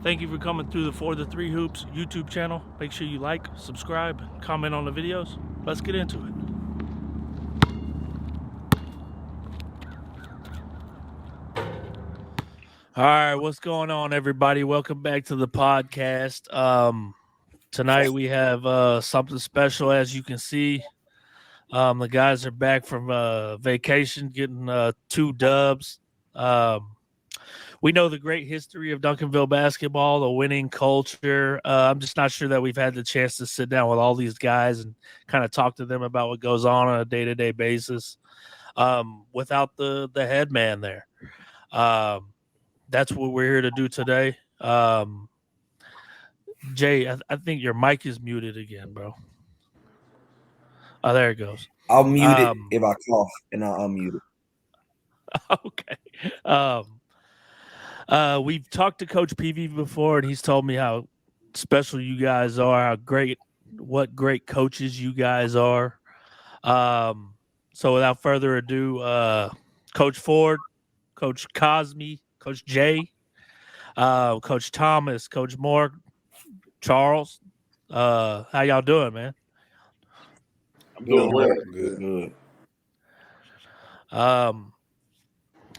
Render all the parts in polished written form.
Thank you for coming through the For the Three Hoops YouTube channel. Make sure you like, subscribe, comment on the videos. Let's get into it. All right, what's going on, everybody? Welcome back to the podcast. Tonight we have something special, as you can see. The guys are back from vacation, getting 2 dubs. We know the great history of Duncanville basketball, the winning culture. I'm just not sure that we've had the chance to sit down with all these guys and kind of talk to them about what goes on a day-to-day basis without the head man there. That's what we're here to do today. Jay, I think your mic is muted again, bro. Oh, there it goes. I'll mute it if I cough, and I'll unmute it. Okay. We've talked to Coach PV before, and he's told me how special you guys are, what great coaches you guys are. So without further ado, Coach Ford, Coach Cosme, Coach Jay, Coach Thomas, Coach Moore, Charles. How y'all doing, man? I'm doing well. Good.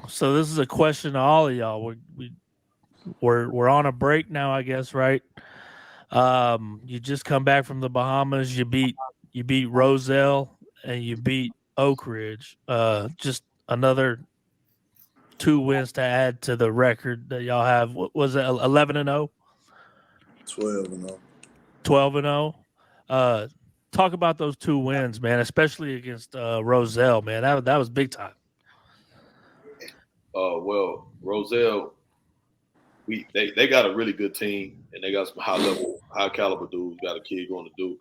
So this is a question to all of y'all. We're on a break now, I guess, right? You just come back from the Bahamas. You beat Roselle and you beat Oak Ridge. Just another 2 wins to add to the record that y'all have. What was it, 11-0? 12-0. 12-0. Talk about those 2 wins, man, especially against Roselle, man. That was big time. Well, Roselle, they got a really good team, and they got some high caliber dudes. Got a kid going to Duke,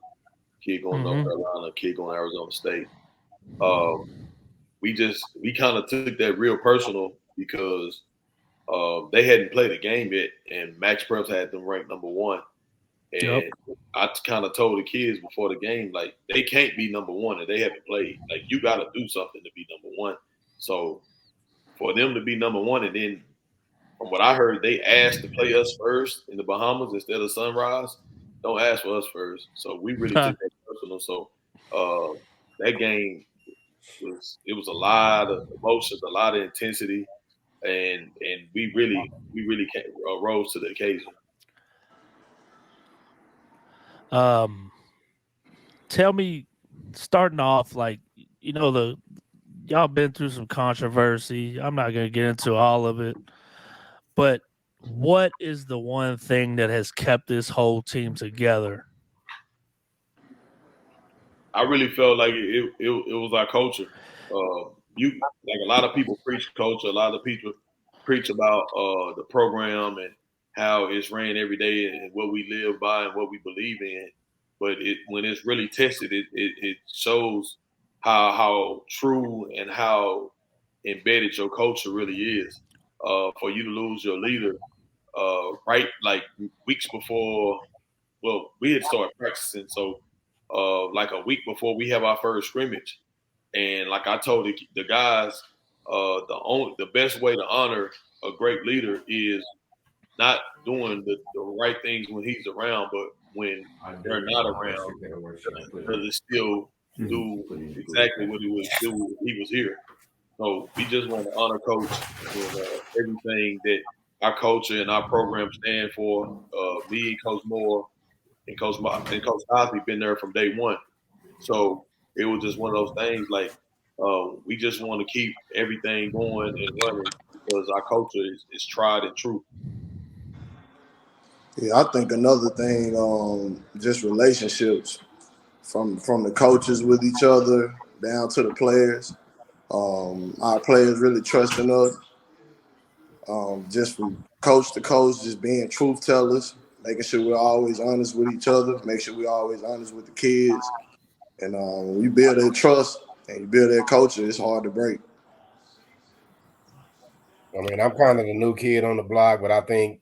kid going to North Carolina, kid going to Arizona State. We kind of took that real personal because they hadn't played a game yet, and Max Preps had them ranked number 1. And I kind of told the kids before the game, like, they can't be number 1 if they haven't played. Like, you got to do something to be number 1. So for them to be number 1, and then from what I heard, they asked to play us first in the Bahamas instead of Sunrise. Don't ask for us first. So we really took that personal. So that game was a lot of emotions, a lot of intensity, and we really rose to the occasion. Tell me, starting off, like, y'all been through some controversy. I'm not gonna get into all of it, but what is the one thing that has kept this whole team together? I really felt like it was our culture. Like, a lot of people preach culture. A lot of people preach about the program and how it's ran every day and what we live by and what we believe in. But when it's really tested, it shows how true and how embedded your culture really is. For you to lose your leader, right, like weeks before, well, we had started practicing, so like a week before we have our first scrimmage, and like I told the guys, the best way to honor a great leader is not doing the right things when he's around, but when they're not around, does it still do exactly what he would do if he was here? So we just want to honor Coach and everything that our culture and our program stand for. Me and Coach Moore and Coach Cosby been there from day one. So it was just one of those things like we just want to keep everything going and running because our culture is tried and true. Yeah, I think another thing, just relationships from the coaches with each other down to the players. Our players really trusting us. Just from coach to coach, just being truth tellers, making sure we're always honest with each other, make sure we're always honest with the kids. And when you build that trust and you build that culture, it's hard to break. I mean, I'm kind of the new kid on the block, but I think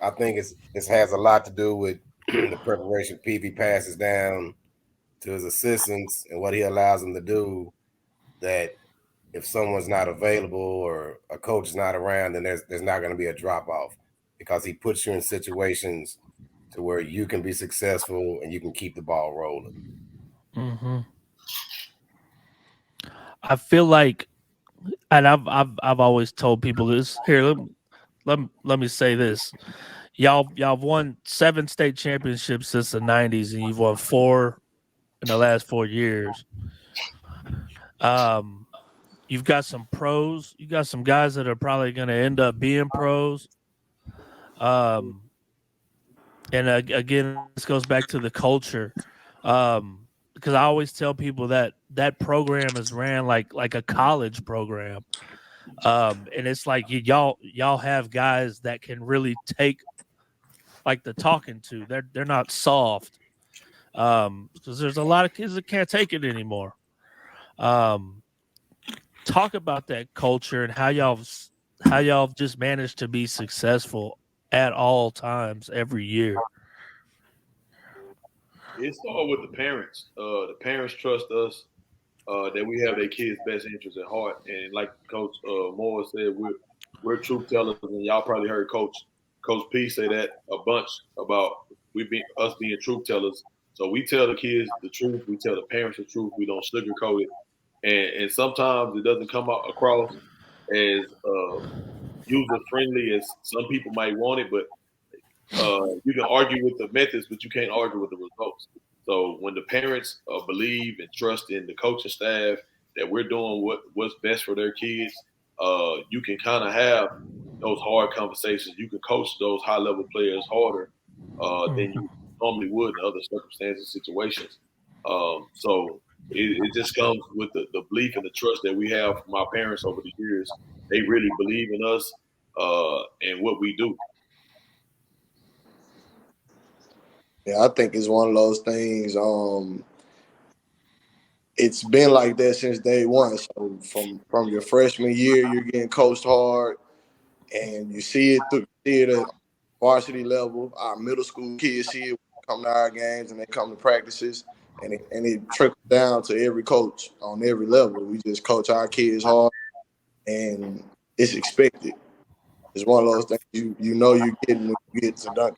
it has a lot to do with the preparation PV passes down to his assistants and what he allows them to do. That if someone's not available or a coach is not around, then there's not going to be a drop off. because he puts you in situations to where you can be successful and you can keep the ball rolling. Mm-hmm. I feel like, and I've always told people this. Here, let me say this. Y'all have won 7 state championships since the '90s, and you've won 4 in the last 4 years. You've got some pros. You got some guys that are probably going to end up being pros. And again, this goes back to the culture. Because I always tell people that that program is ran like a college program. And it's like y'all have guys that can really take like the talking to. They're not soft. Because there's a lot of kids that can't take it anymore. Talk about that culture and how y'all just managed to be successful at all times every year. It started with the parents. The parents trust us that we have their kids' best interests at heart. And like Coach Moore said, we're truth tellers, and y'all probably heard Coach P say that a bunch about us being truth tellers. So we tell the kids the truth, we tell the parents the truth, we don't sugarcoat it, and sometimes it doesn't come out across as user friendly as some people might want it, but you can argue with the methods, but you can't argue with the results. So when the parents believe and trust in the coaching staff that we're doing what's best for their kids, you can kind of have those hard conversations. You can coach those high level players harder than you normally would in other circumstances, situations. So it just comes with the belief and the trust that we have from our parents over the years. They really believe in us and what we do. Yeah, I think it's one of those things. It's been like that since day one. So from your freshman year, you're getting coached hard, and you see it at varsity level. Our middle school kids see it come to our games and they come to practices, and it trickles down to every coach on every level. We just coach our kids hard, and it's expected. It's one of those things you know you're getting when you get to Duncan.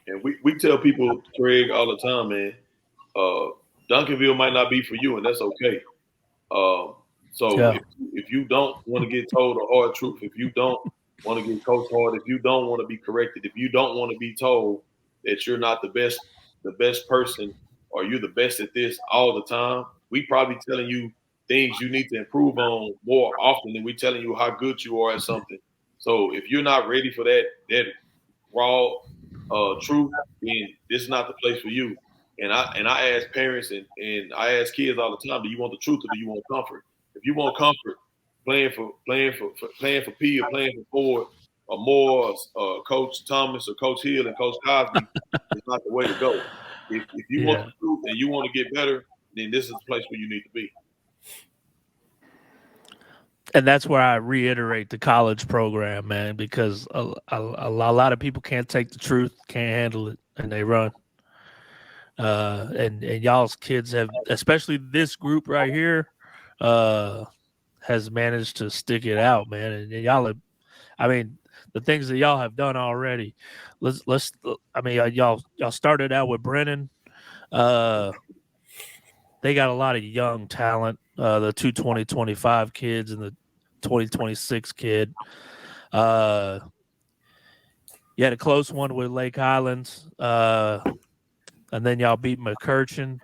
And we tell people, Craig, all the time, man, Duncanville might not be for you, and that's okay. So Yeah. if you don't want to get told the hard truth, if you don't want to get coached hard, if you don't want to be corrected, if you don't want to be told that you're not the best person, or you're the best at this all the time, we probably telling you things you need to improve on more often than we telling you how good you are at something. So if you're not ready for that raw truth, then this is not the place for you. And I ask parents and I ask kids all the time, do you want the truth or do you want comfort? If you want comfort, playing for P or playing for Ford or more, Coach Thomas or Coach Hill and Coach Cosby is not the way to go. If you want Yeah. the truth and you want to get better, then this is the place where you need to be. And that's where I reiterate the college program, man, because a lot of people can't take the truth, can't handle it, and they run. And y'all's kids have, especially this group right here, has managed to stick it out, man. And y'all have, I mean, the things that y'all have done already. Let's. I mean, y'all started out with Brennan. They got a lot of young talent. The 2025 kids and the 2026 kid. You had a close one with Lake Highlands, and then y'all beat McCurchin,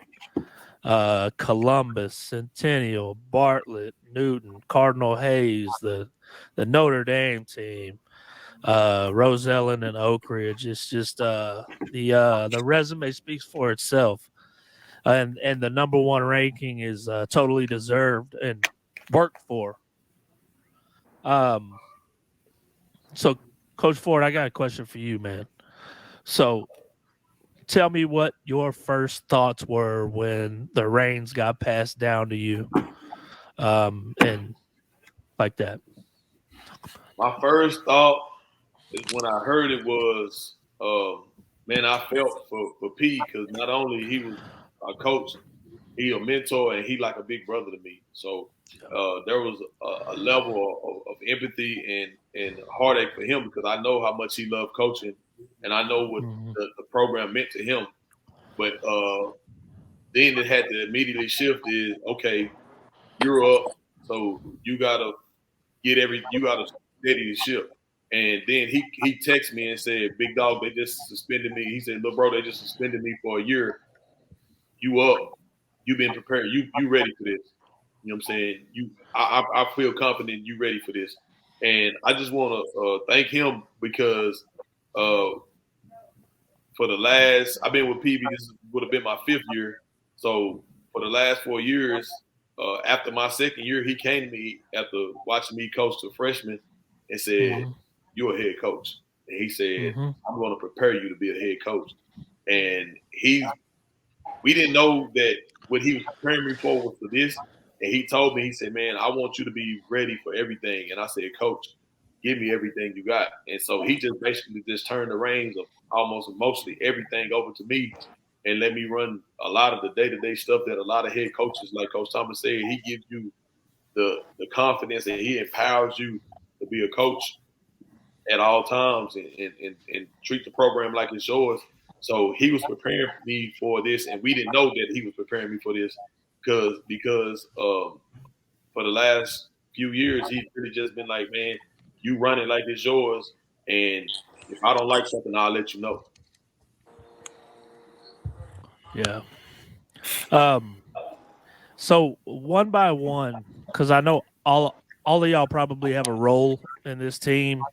Columbus, Centennial, Bartlett, Newton, Cardinal Hayes, the Notre Dame team, Rose Ellen and Oak Ridge. It's just the resume speaks for itself, and the number one ranking is totally deserved and worked for. So, Coach Ford, I got a question for you, man. So, tell me what your first thoughts were when the reins got passed down to you, and like that. My first thought is when I heard it was, man, I felt for P because not only he was a coach, he a mentor and he like a big brother to me. So there was a level of empathy and heartache for him because I know how much he loved coaching and I know what the program meant to him. But then it had to immediately shift is, okay, you're up, so you gotta you gotta steady the ship. And then he texted me and said, "Big dog, they just suspended me." He said, "Look, bro, they just suspended me for a year. You up? You been prepared? You ready for this? You know what I'm saying? I feel confident you ready for this." And I just want to thank him because for the last I've been with PV. This would have been my 5th year. So for the last 4 years, after my 2nd year, he came to me after watching me coach the freshmen and said, "You're a head coach." And he said, "I'm going to prepare you to be a head coach." And we didn't know that what he was preparing me for was for this. And he told me, he said, "Man, I want you to be ready for everything." And I said, "Coach, give me everything you got." And so he just basically just turned the reins of mostly everything over to me and let me run a lot of the day-to-day stuff that a lot of head coaches, like Coach Thomas said, he gives you the confidence and he empowers you to be a coach at all times and treat the program like it's yours. So he was preparing me for this, and we didn't know that he was preparing me for this because for the last few years he's really just been like, "Man, you run it like it's yours, and if I don't like something, I'll let you know." Yeah. So one by one, because I know all of y'all probably have a role in this team.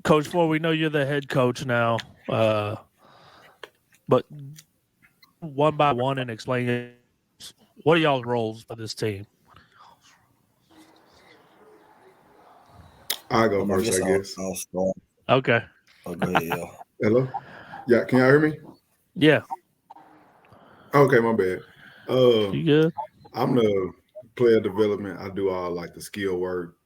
Coach Ford, we know you're the head coach now, but one by one and explain what are y'all's roles for this team. I'll go first, I guess. I'll start. Okay. Oh, go ahead, yo. Hello? Yeah, can y'all hear me? Yeah. Okay, my bad. You good? I'm the player development. I do all like the skill work,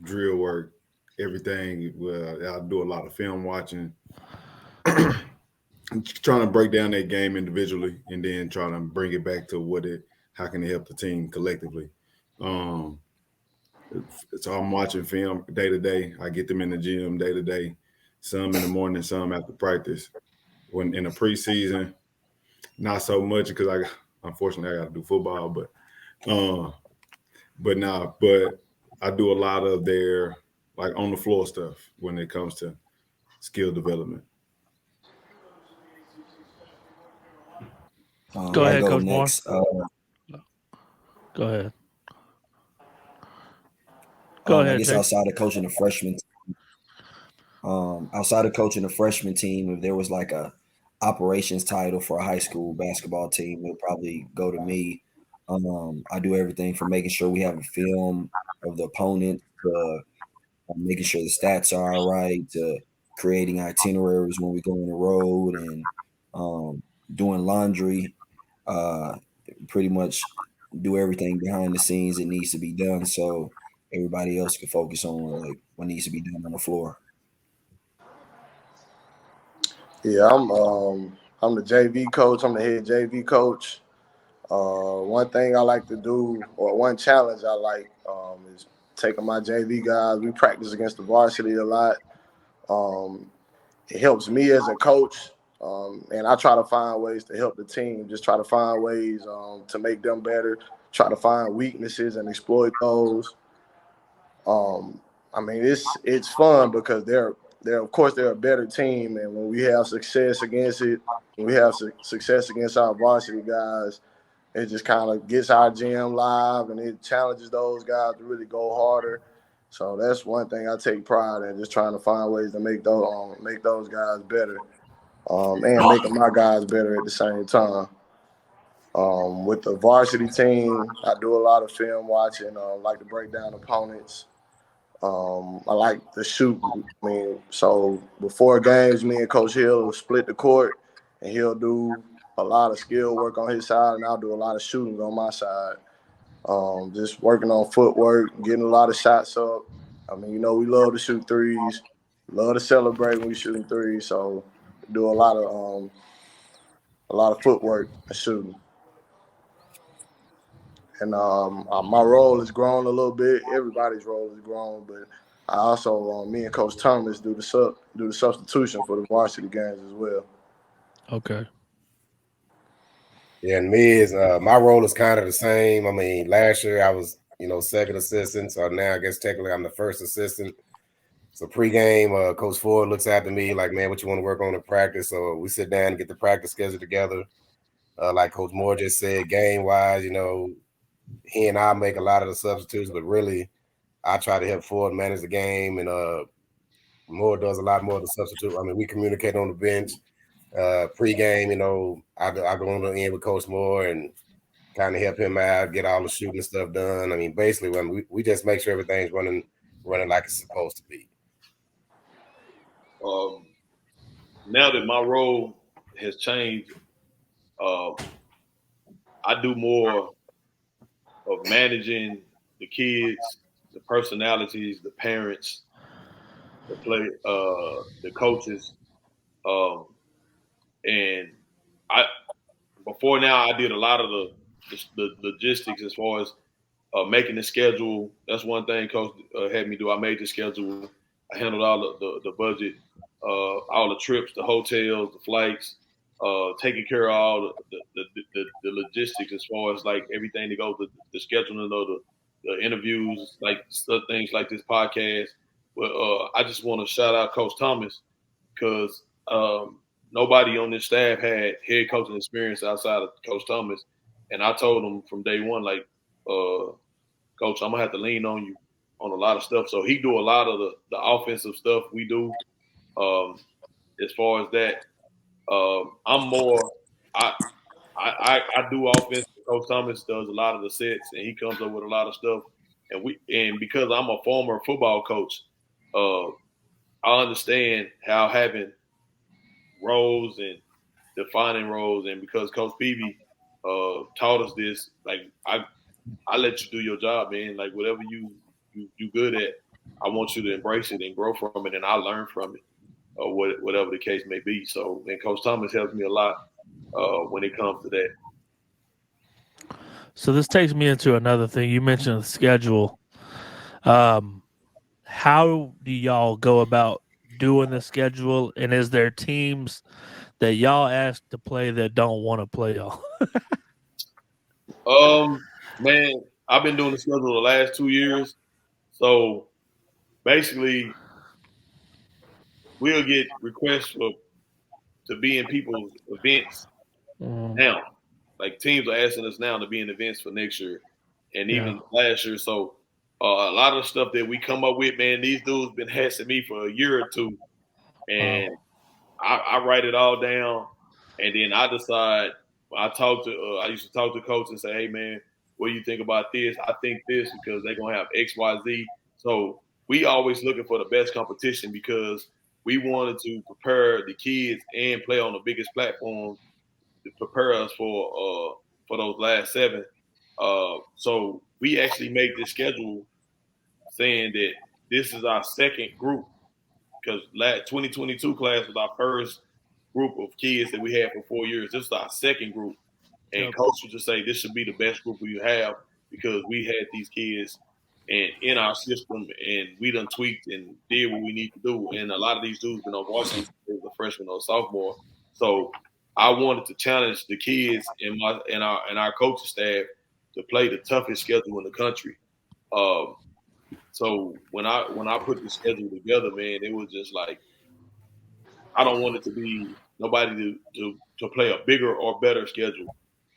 drill work, everything. I do a lot of film watching, trying to break down that game individually, and then trying to bring it back to how can it help the team collectively. So I'm watching film day to day. I get them in the gym day to day, some in the morning, some after practice. When in the preseason, not so much because unfortunately I got to do football, but I do a lot of their like on the floor stuff when it comes to skill development. Go ahead, I'll go Coach next. Go ahead. I guess outside of coaching the freshman team, if there was like a operations title for a high school basketball team, it would probably go to me. I do everything from making sure we have a film of the opponent to making sure the stats are all right to creating itineraries when we go on the road and doing laundry. Pretty much do everything behind the scenes that needs to be done so everybody else can focus on like what needs to be done on the floor. Yeah, I'm the JV coach. I'm the head JV coach. One thing I like to do, or one challenge I like, is taking my JV guys. We practice against the varsity a lot. It helps me as a coach, and I try to find ways to help the team. Just try to find ways to make them better. Try to find weaknesses and exploit those. I mean, it's fun because they're of course they're a better team, and when we have success against it, when we have success against our varsity guys, it just kind of gets our gym live and it challenges those guys to really go harder. So that's one thing I take pride in, just trying to find ways to make those guys better, and making my guys better at the same time. With the varsity team, I do a lot of film watching. Like to break down opponents. I like to shoot. I mean, so before games, me and Coach Hill will split the court, and he'll do a lot of skill work on his side, and I'll do a lot of shooting on my side. Just working on footwork, getting a lot of shots up. I mean, we love to shoot threes, love to celebrate when we shooting threes. So do a lot of a lot of footwork and shooting. And my role has grown a little bit. Everybody's role has grown, but I also, me and Coach Thomas do the substitution for the varsity games as well. Okay. Yeah, and me is my role is kind of the same. I mean, last year I was, second assistant, so now I guess technically I'm the first assistant. So pregame, Coach Ford looks after me like, man, what you want to work on in practice? So we sit down and get the practice schedule together. Like Coach Moore just said, game wise, he and I make a lot of the substitutes, but really I try to help Ford manage the game, and Moore does a lot more of the substitute. I mean, we communicate on the bench. Pre-game, I go on the end with Coach Moore and kind of help him out, get all the shooting stuff done. I mean, basically, when we just make sure everything's running like it's supposed to be. Now that my role has changed, I do more of managing the kids, the personalities, the parents, the coaches, and I before now I did a lot of the logistics as far as making the schedule. That's one thing Coach had me do. I made the schedule. I handled all the budget, all the trips, the hotels, the flights, taking care of all the logistics as far as like everything to go, the scheduling of the interviews, like things like this podcast. But I just want to shout out Coach Thomas because nobody on this staff had head coaching experience outside of Coach Thomas. And I told him from day one, like, Coach, I'm gonna have to lean on you on a lot of stuff. So he do a lot of the offensive stuff we do. As far as that, I'm more I do offense. Coach Thomas does a lot of the sets, and he comes up with a lot of stuff. And because I'm a former football coach, I understand how having roles and defining roles, and because Coach Peavy taught us this, like I let you do your job, man. Like whatever you good at, I want you to embrace it and grow from it, and I learn from it, or whatever the case may be. So, and Coach Thomas helps me a lot when it comes to that. So this takes me into another thing. You mentioned the schedule. How do y'all go about doing the schedule? And is there teams that y'all ask to play that don't want to play y'all? Man, I've been doing the schedule the last 2 years. So basically, we'll get requests to be in people's events now. Like teams are asking us now to be in events for next year and even last year. So a lot of the stuff that we come up with, man, these dudes been asking me for a year or two. And I write it all down, and then I decide. I used to talk to coach and say, "Hey, man, what do you think about this? I think this because they're gonna have X, Y, Z." So we always looking for the best competition because we wanted to prepare the kids and play on the biggest platform to prepare us for those last 7. So we actually made this schedule saying that this is our second group because 2022 class was our first group of kids that we had for 4 years. This is our second group. And coach would just say this should be the best group we have because we had these kids and in our system and we done tweaked and did what we need to do. And a lot of these dudes been on varsity as a freshman or sophomore. So I wanted to challenge the kids and our coaching staff to play the toughest schedule in the country. So when I put the schedule together, man, it was just like I don't want it to be nobody to play a bigger or better schedule.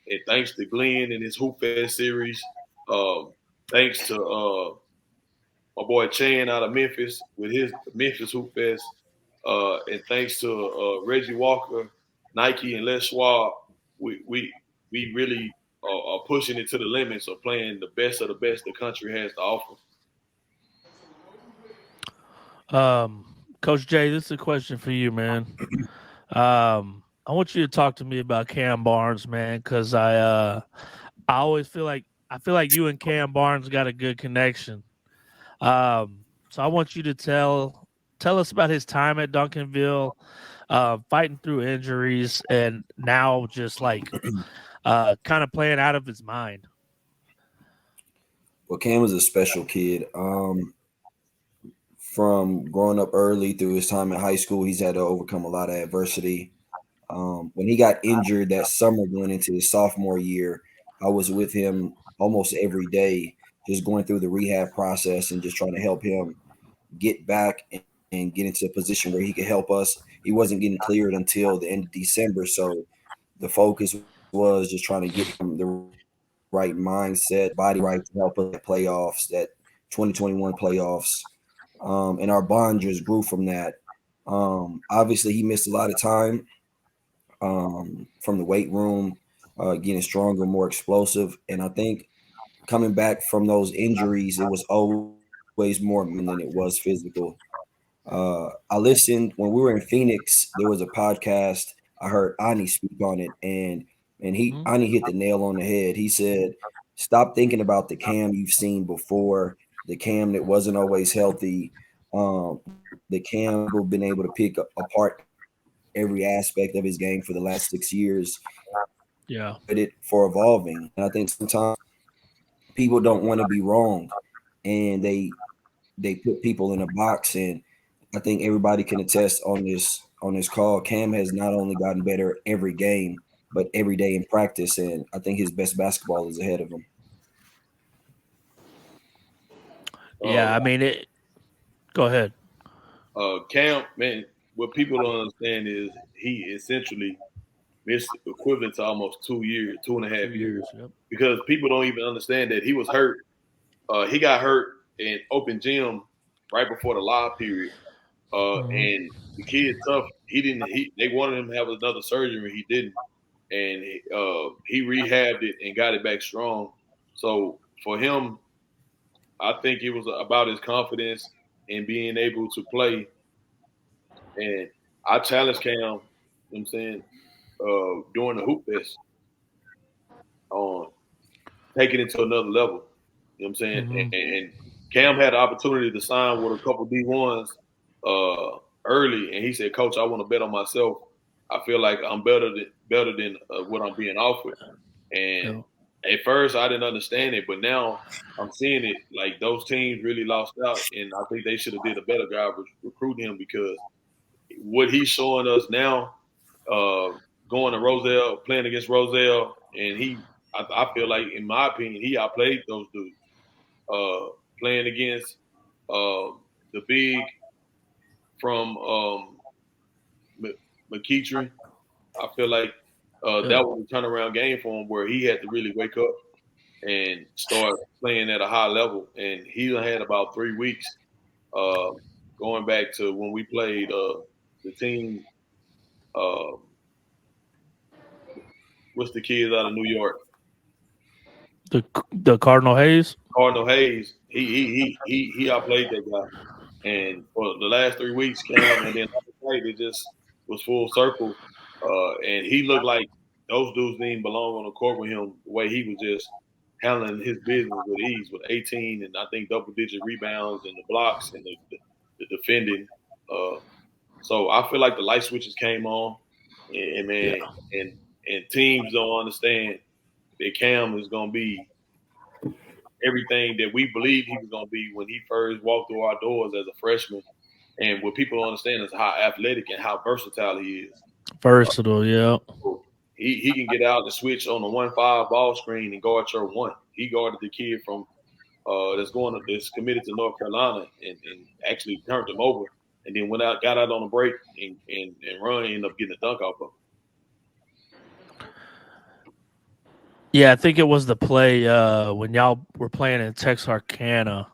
And thanks to Glenn and his Hoop Fest series, thanks to my boy Chan out of Memphis with his Memphis Hoop Fest, and thanks to Reggie Walker, Nike, and Les Schwab, we really are pushing it to the limits of playing the best of the best the country has to offer. Coach Jay, this is a question for you, man. I want you to talk to me about Cam Barnes, man, because I always feel like you and Cam Barnes got a good connection. So I want you to tell us about his time at Duncanville, fighting through injuries, and now just like kind of playing out of his mind. Well, Cam was a special kid. From growing up early through his time in high school, he's had to overcome a lot of adversity. When he got injured that summer going into his sophomore year, I was with him almost every day, just going through the rehab process and just trying to help him get back and get into a position where he could help us. He wasn't getting cleared until the end of December, so the focus was just trying to get him the right mindset, body right to help us at playoffs, that 2021 playoffs. And our bond just grew from that. Obviously, he missed a lot of time from the weight room, getting stronger, more explosive. And I think coming back from those injuries, it was always more mental than it was physical. I listened when we were in Phoenix. There was a podcast. I heard Ani speak on it, and Ani hit the nail on the head. He said, "Stop thinking about the Cam you've seen before, the Cam that wasn't always healthy, the Cam we've been able to pick apart every aspect of his game for the last 6 years. Yeah, Credit for evolving." And I think sometimes people don't want to be wrong, and they put people in a box. And I think everybody can attest on this call. Cam has not only gotten better every game, but every day in practice. And I think his best basketball is ahead of him. yeah. I mean, it. Go ahead. Cam, man, what people don't understand is he essentially missed equivalent to almost 2 years, 2.5 years, Yep. because people don't even understand that he was hurt. He got hurt in open gym right before the live period, and the kid tough. He didn't. They wanted him to have another surgery. He didn't, and he rehabbed it and got it back strong. So for him, I think it was about his confidence and being able to play. And I challenged Cam, you know what I'm saying, during the hoop fest on taking it to another level. You know what I'm saying? And Cam had the opportunity to sign with a couple D1s early, and he said, "Coach, I want to bet on myself. I feel like I'm better than what I'm being offered." And at first, I didn't understand it, but now I'm seeing it. Like those teams really lost out, and I think they should have did a better job of recruiting him, because what he's showing us now, uh, going to Roselle, playing against Roselle, and I feel like, in my opinion, he outplayed those dudes. Playing against the big from McKeitry, I feel like that was a turnaround game for him, where he had to really wake up and start playing at a high level. And he had about 3 weeks uh, going back to when we played the team. Uh, what's the kids out of New York? The Cardinal Hayes. Cardinal Hayes. He outplayed that guy. And for the last 3 weeks, Cam, and then night, it just was full circle. And he looked like those dudes didn't belong on the court with him. The way he was just handling his business with ease, with 18 and I think double-digit rebounds and the blocks and the defending. So I feel like the light switches came on, and man, and teams don't understand that Cam is going to be everything that we believed he was going to be when he first walked through our doors as a freshman. And what people don't understand is how athletic and how versatile he is. Versatile, yeah. He can get out and switch on the 1-5 ball screen and guard your one. He guarded the kid from that's committed to North Carolina and actually turned him over, and then got out on a break and run, and ended up getting a dunk off of him. Yeah, I think it was the play when y'all were playing in Texarkana.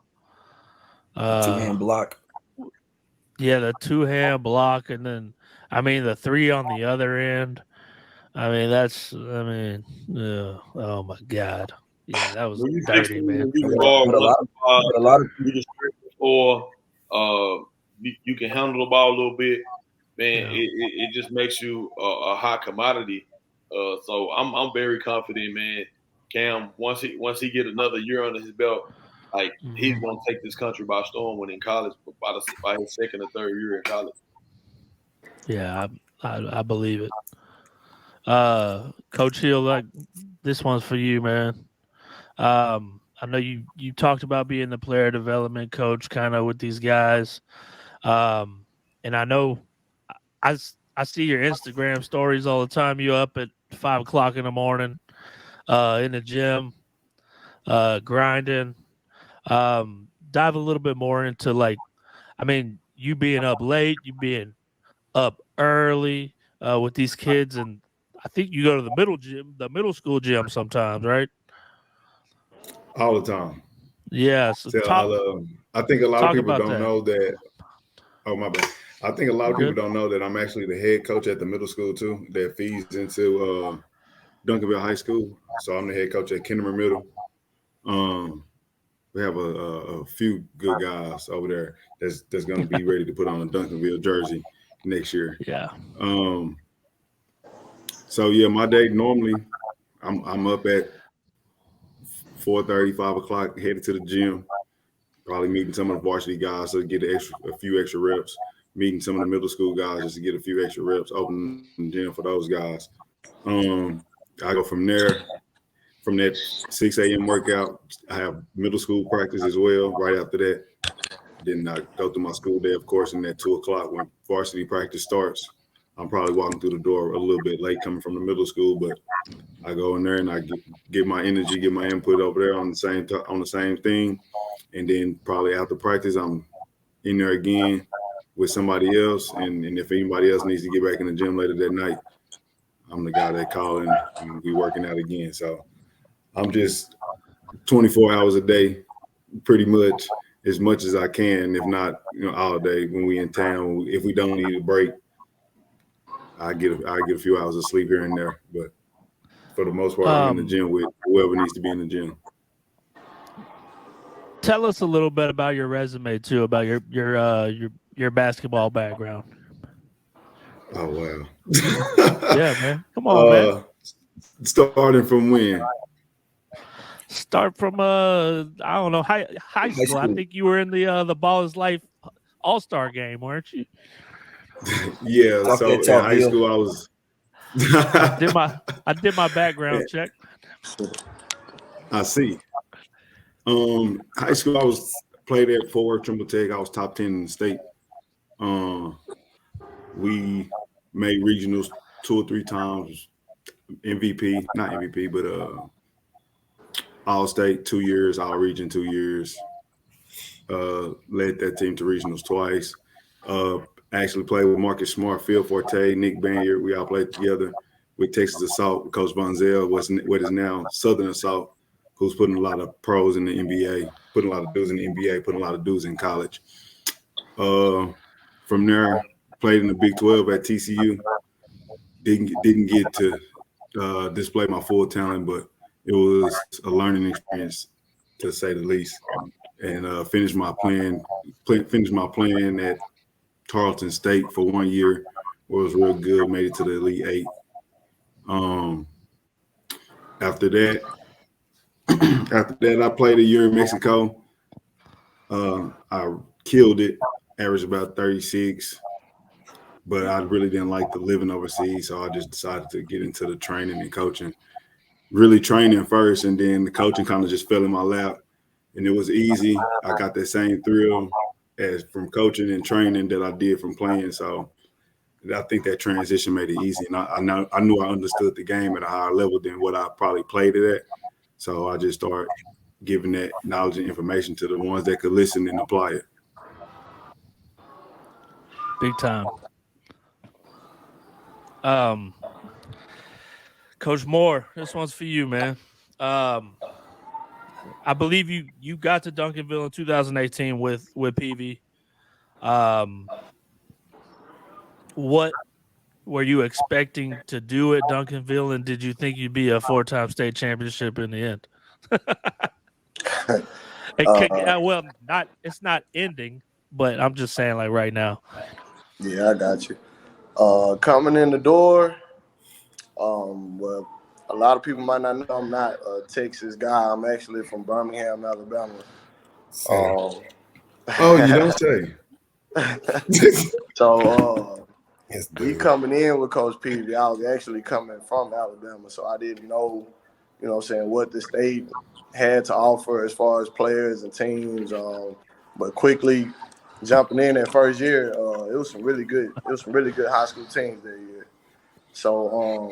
Two-hand block. Yeah, the 2-hand block, and then the 3 on the other end. Oh my God. Yeah, that was dirty, man. A lot of or you can handle the ball a little bit, man. Yeah. It just makes you a high commodity. So I'm very confident, man. Cam, once he get another year under his belt, like he's gonna take this country by storm when in college, by his second or third year in college. Yeah, I believe it. Coach Hill, like this one's for you, man. I know you talked about being the player development coach, kind of with these guys. And I know I see your Instagram stories all the time. You up at 5 o'clock in the morning, in the gym, grinding. Dive a little bit more into you being up late, you being up early, with these kids, and I think you go to the middle school gym sometimes, right? all the time. Yeah. So So I think a lot of talk people about don't that. know that. Oh, my bad. I think a lot You of people good? don't know that I'm actually the head coach at the middle school too. That feeds into Duncanville High School. So I'm the head coach at Kennemer Middle. Um, we have a few good guys over there that's going to be ready to put on a Duncanville jersey next year. Yeah. So yeah, my day normally I'm up at 4:30, 5 o'clock, headed to the gym. Probably meeting some of the varsity guys to get a few extra reps. Meeting some of the middle school guys just to get a few extra reps. Opening the gym for those guys. I go from there. From that 6 a.m. workout, I have middle school practice as well. Right after that, then I go through my school day, of course, and at 2 o'clock when varsity practice starts, I'm probably walking through the door a little bit late coming from the middle school, but I go in there and I get my energy, get my input over there on the same thing, and then probably after practice, I'm in there again with somebody else, and if anybody else needs to get back in the gym later that night, I'm the guy that call in and we working out again. So I'm just 24 hours a day, pretty much as I can, if not, all day when we in town. If we don't need a break, I get a few hours of sleep here and there. But for the most part, I'm in the gym with whoever needs to be in the gym. Tell us a little bit about your resume too, about your basketball background. Oh wow. Yeah, man. Come on, man. Starting from when? Start from I don't know, high school. I think you were in the Ball is Life All-Star game, weren't you? Yeah. Talk So that in talk, high Bill. school, I was. I did my background check. I see. High school, I was played at Fort Worth Trimble Tech. I was top 10 in the state. We made regionals 2 or 3 times. MVP, not MVP, but All State 2 years, All Region 2 years. Led that team to regionals twice. Actually played with Marcus Smart, Phil Forte, Nick Banyard. We all played together with Texas Assault with Coach Bonzel, what is now Southern Assault, who's putting a lot of pros in the NBA, putting a lot of dudes in the NBA, putting a lot of dudes in college. From there, played in the Big 12 at TCU. Didn't get to display my full talent, but it was a learning experience to say the least. And finished my plan at Tarleton State for 1 year. It was real good. Made it to the Elite 8. After that, I played a year in Mexico. I killed it. Averaged about 36. But I really didn't like the living overseas, so I just decided to get into the training and coaching. Really training first, and then the coaching kind of just fell in my lap. And it was easy. I got that same thrill as from coaching and training that I did from playing. So I think that transition made it easy. And I knew I understood the game at a higher level than what I probably played it at. So I just started giving that knowledge and information to the ones that could listen and apply it. Big time. Coach Moore, this one's for you, man. I believe you got to Duncanville in 2018 with PV. What were you expecting to do at Duncanville, and did you think you'd be a 4-time state championship in the end? It's not ending, but I'm just saying, like, right now. Yeah, I got you. Coming in the door, well, a lot of people might not know I'm not a Texas guy. I'm actually from Birmingham, Alabama. Oh, you don't say. So Me coming in with Coach Peavy, I was actually coming from Alabama, so I didn't know, what the state had to offer as far as players and teams. But quickly jumping in that first year, it was some really good high school teams that year. So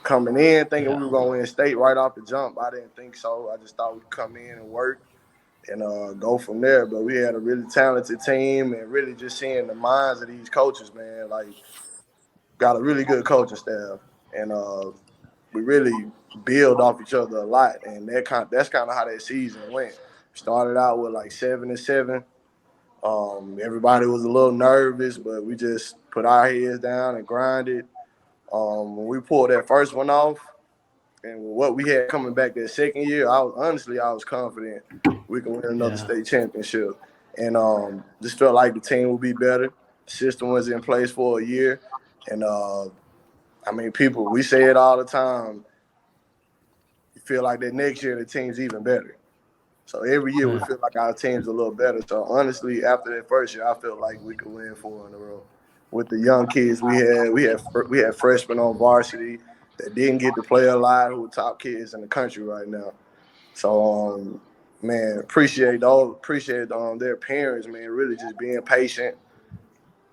coming in thinking we were going to win state right off the jump, I didn't think so. I just thought we'd come in and work and go from there. But we had a really talented team, and really just seeing the minds of these coaches, man, like got a really good coaching staff, and we really build off each other a lot. And that's kind of how that season went. Started out with like 7-7. Everybody was a little nervous, but we just put our heads down and grinded. When we pulled that first one off, and what we had coming back that second year, I was confident we could win another state championship. And just felt like the team would be better. The system was in place for a year. And, we say it all the time. You feel like that next year the team's even better. So every year we feel like our team's a little better. So honestly, after that first year, I felt like we could win 4 in a row. With the young kids we had freshmen on varsity that didn't get to play a lot, who were top kids in the country right now. So appreciate their parents, man, really just being patient,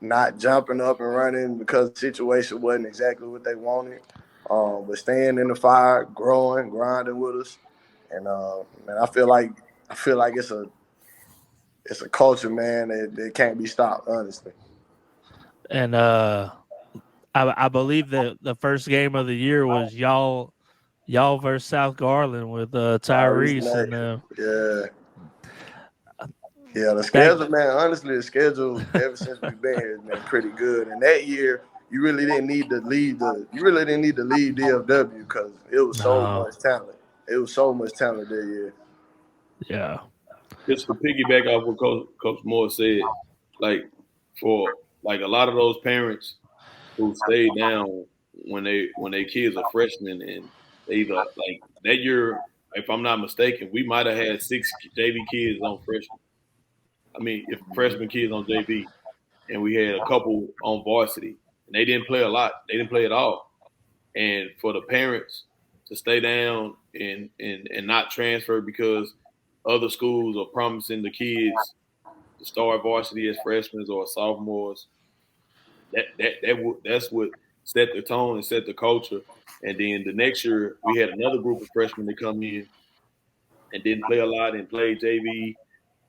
not jumping up and running because the situation wasn't exactly what they wanted, but staying in the fire, growing, grinding with us. And I feel like it's a culture, man, that can't be stopped, honestly. And I believe that the first game of the year was y'all versus South Garland with Tyrese and the schedule, man. Honestly, the schedule ever since we've been here has been pretty good. And that year, you really didn't need to leave DFW because it was so much talent. It was so much talent that year. Yeah. Just to piggyback off what Coach Moore said, like for like a lot of those parents who stayed down when they kids are freshmen, and they either like that year, if I'm not mistaken, we might have had 6 JV kids on freshmen. If freshman kids on JV, and we had a couple on varsity, and they didn't play a lot. They didn't play at all. And for the parents to stay down and not transfer because other schools are promising the kids to start varsity as freshmen or sophomores, that's what set the tone and set the culture. And then the next year, we had another group of freshmen that come in and didn't play a lot and played JV,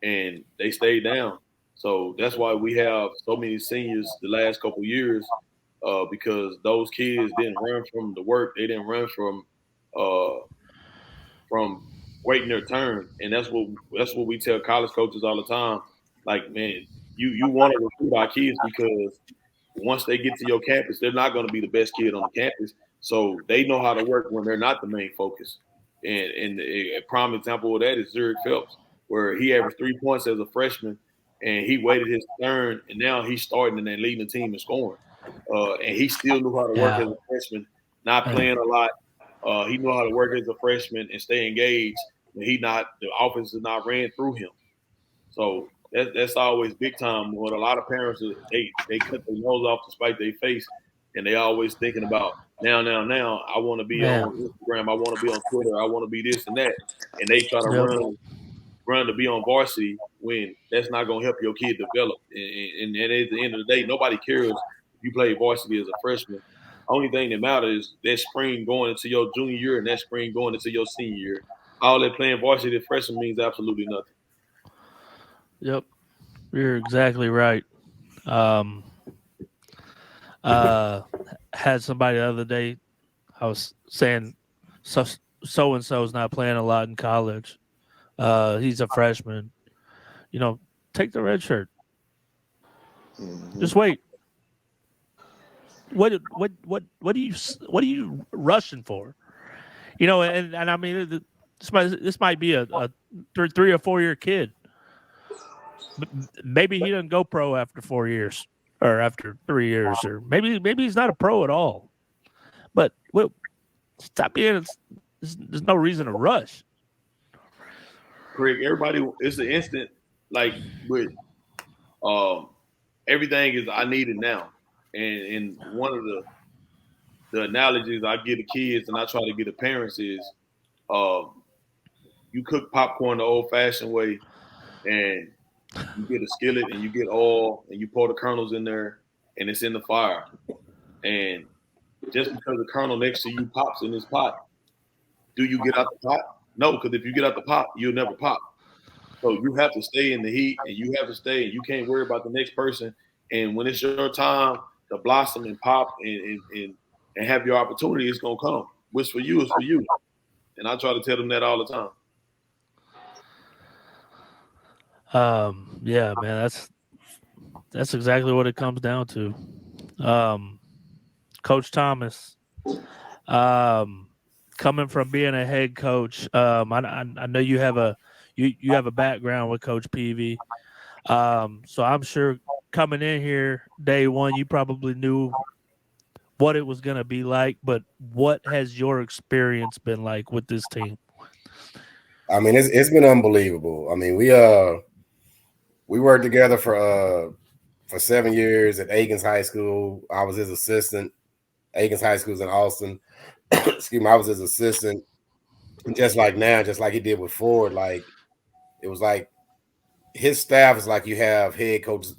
and they stayed down. So that's why we have so many seniors the last couple of years, because those kids didn't run from the work. They didn't run from waiting their turn. And that's what we tell college coaches all the time. Like, man, you want to recruit our kids because once they get to your campus, they're not going to be the best kid on the campus. So they know how to work when they're not the main focus. And a prime example of that is Zurich Phelps, where he averaged 3 points as a freshman, and he waited his turn, and now he's starting and then leading the team in scoring. And he still knew how to work as a freshman, not playing a lot. He knew how to work as a freshman and stay engaged. And the offense is not ran through him. So that's always big time. When a lot of parents they cut their nose off to spite their face, and they always thinking about now. I want to be on Instagram. I want to be on Twitter. I want to be this and that, and they try to run to be on varsity when that's not going to help your kid develop. And at the end of the day, nobody cares if you play varsity as a freshman. Only thing that matters is that spring going into your junior year and that spring going into your senior year. All that playing varsity as freshman means absolutely nothing. Yep, you're exactly right. Had somebody the other day. I was saying so and so's not playing a lot in college. He's a freshman. Take the red shirt. Mm-hmm. Just wait. What are you rushing for? And I mean, this might be a 3 or 4 year kid. Maybe he doesn't go pro after 4 years or after 3 years, or maybe he's not a pro at all. But stop being. There's no reason to rush. Craig, everybody, it's an instant, like with everything is I need it now. And one of the analogies I give the kids and I try to give the parents is, um, you cook popcorn the old-fashioned way, and you get a skillet and you get oil and you pour the kernels in there, and it's in the fire. And just because the kernel next to you pops in this pot, do you get out the pot? No, because if you get out the pot, you'll never pop. So you have to stay in the heat, and you have to stay, and you can't worry about the next person. And when it's your time to blossom and pop and have your opportunity, it's gonna come. What's for you is for you. And I try to tell them that all the time. Yeah, man, that's exactly what it comes down to. Um, Coach Thomas, um, coming from being a head coach, I know you have a background with Coach Peavy. So I'm sure coming in here day one, you probably knew what it was going to be like. But what has your experience been like with this team? I mean, it's been unbelievable. I mean, we worked together for 7 years at Aikens High School. I was his assistant. Aikens High School's in Austin. Excuse me, I was his assistant. And just like now, just like he did with Ford, like it was like his staff is like you have head coaches.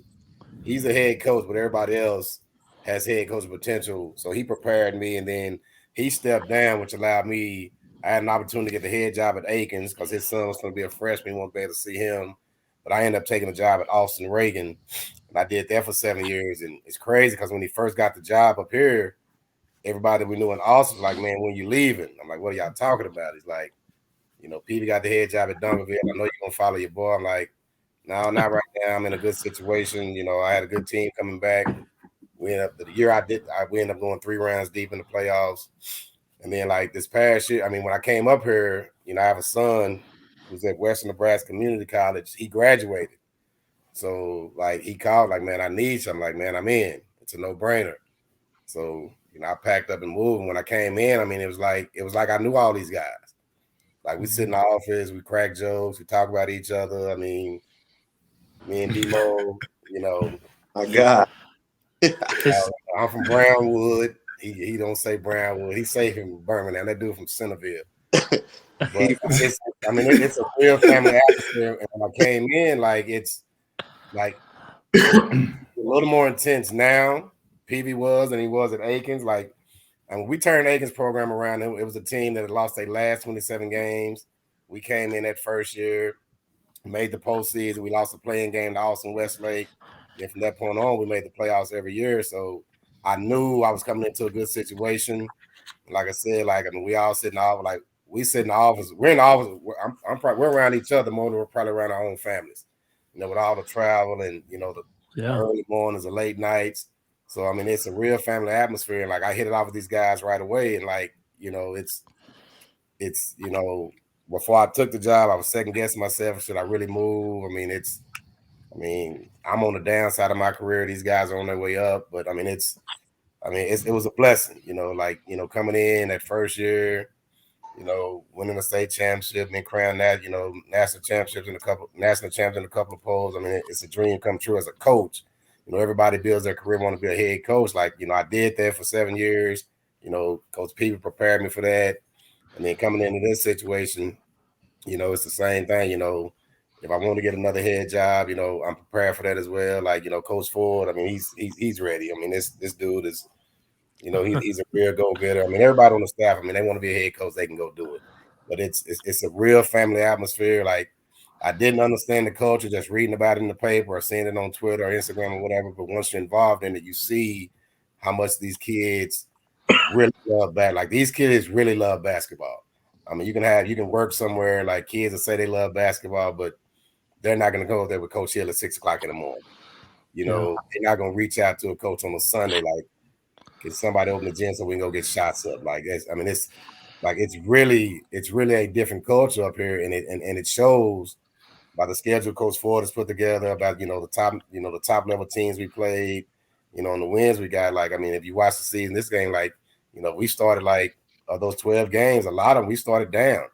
He's the head coach, but everybody else has head coach potential. So he prepared me, and then he stepped down, which allowed me. I had an opportunity to get the head job at Aikens because his son was going to be a freshman. He won't be able to see him, but I ended up taking a job at Austin Reagan, and I did that for 7 years. And it's crazy because when he first got the job up here, everybody we knew in Austin was like, "Man, when you leaving?" I'm like, "What are y'all talking about?" He's like, Peter got the head job at Duncanville. I know you're gonna follow your boy. I'm like, no, not right now. I'm in a good situation. I had a good team coming back. We ended up the year we ended up going 3 rounds deep in the playoffs. And then like this past year, I mean, when I came up here, I have a son who's at Western Nebraska Community College. He graduated. So like he called, like, man, I need you. I'm like, man, I'm in. It's a no-brainer. So, I packed up and moved. And when I came in, I mean, it was like I knew all these guys. Like we sit in the office, we crack jokes, we talk about each other. I mean, me and Demo, My God. I'm from Brownwood. He don't say Brownwood. He say from Birmingham. That dude from Centerville. But it's a real family atmosphere. And when I came in, like it's like a little more intense now. PV was and he was at Aikens. Like, and when we turned Aikens program around, it was a team that had lost their last 27 games. We came in that first year, made the postseason. We lost a playing game to Austin Westlake. Then from that point on, we made the playoffs every year. So I knew I was coming into a good situation. Like I said, we all sit in the office. Like we sit in the office. We're in the office. We're around each other more than we're probably around our own families. With all the travel and the early mornings, the late nights. So I mean, it's a real family atmosphere. And like I hit it off with these guys right away, and it's before I took the job, I was second guessing myself. Should I really move? I'm on the downside of my career. These guys are on their way up, but it was a blessing. Coming in that first year, winning the state championship, being crowned that, national champions in a couple of polls. I mean, it's a dream come true as a coach. Everybody builds their career, want to be a head coach. Like, I did that for 7 years. Coach Peavy prepared me for that. And then coming into this situation, it's the same thing. If I want to get another head job, I'm prepared for that as well. Like, Coach Ford, I mean, he's ready. I mean, this dude is, he's a real go-getter. I mean, everybody on the staff, I mean, they want to be a head coach, they can go do it. But it's a real family atmosphere. Like, I didn't understand the culture just reading about it in the paper or seeing it on Twitter or Instagram or whatever. But once you're involved in it, you see how much these kids really love that. Like, these kids really love basketball. I mean, you can work somewhere like kids that say they love basketball, but they're not going to go there with Coach Hill at 6 o'clock in the morning. They're not going to reach out to a coach on a Sunday like, can somebody open the gym so we can go get shots up? Like, it's really a different culture up here, and it shows by the schedule Coach Ford has put together, about the top level teams we played, and the wins we got. Like, I mean, if you watch the season, this game, like, we started like those 12 games, a lot of them we started down,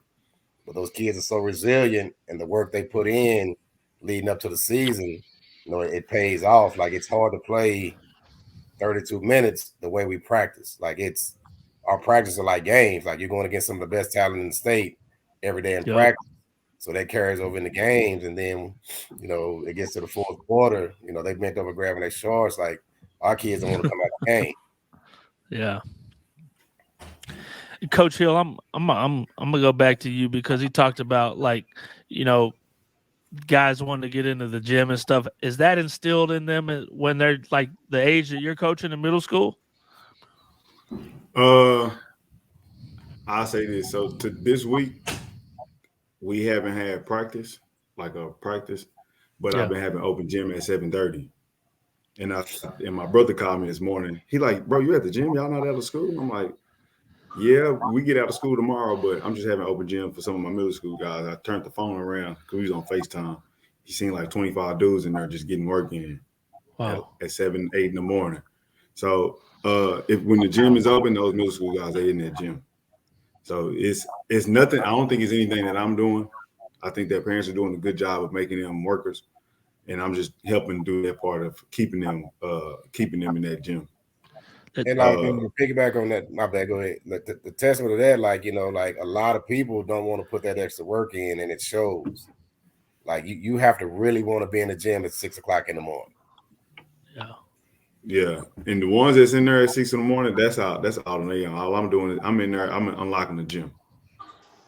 but those kids are so resilient, and the work they put in leading up to the season, it pays off. Like, it's hard to play 32 minutes the way we practice. Like our practice are like games. Like you're going against some of the best talent in the state every day in practice. So that carries over in the games. And then, it gets to the fourth quarter, they bent over grabbing their shorts. Like our kids don't want to come out of the game. Yeah. Coach Hill, I'm gonna go back to you because he talked about guys wanting to get into the gym and stuff. Is that instilled in them when they're like the age that you're coaching in middle school? I'll say this. So to this week, we haven't had practice, but I've been having open gym at 7:30. And my brother called me this morning. He like, bro, you at the gym? Y'all not out of school? I'm like, yeah, we get out of school tomorrow, but I'm just having open gym for some of my middle school guys. I turned the phone around because we was on FaceTime. He seen like 25 dudes in there just getting work in at 7, 8 in the morning. So when the gym is open, those middle school guys, they in that gym. So it's nothing. I don't think it's anything that I'm doing. I think that parents are doing a good job of making them workers. And I'm just helping do that part of keeping them in that gym. And to piggyback on that, my bad, go ahead. The testament of that, like a lot of people don't want to put that extra work in, and it shows. Like you have to really want to be in the gym at 6 o'clock in the morning. Yeah. And the ones that's in there at 6 in the morning, that's all they are. All I'm doing is I'm in there, I'm unlocking the gym.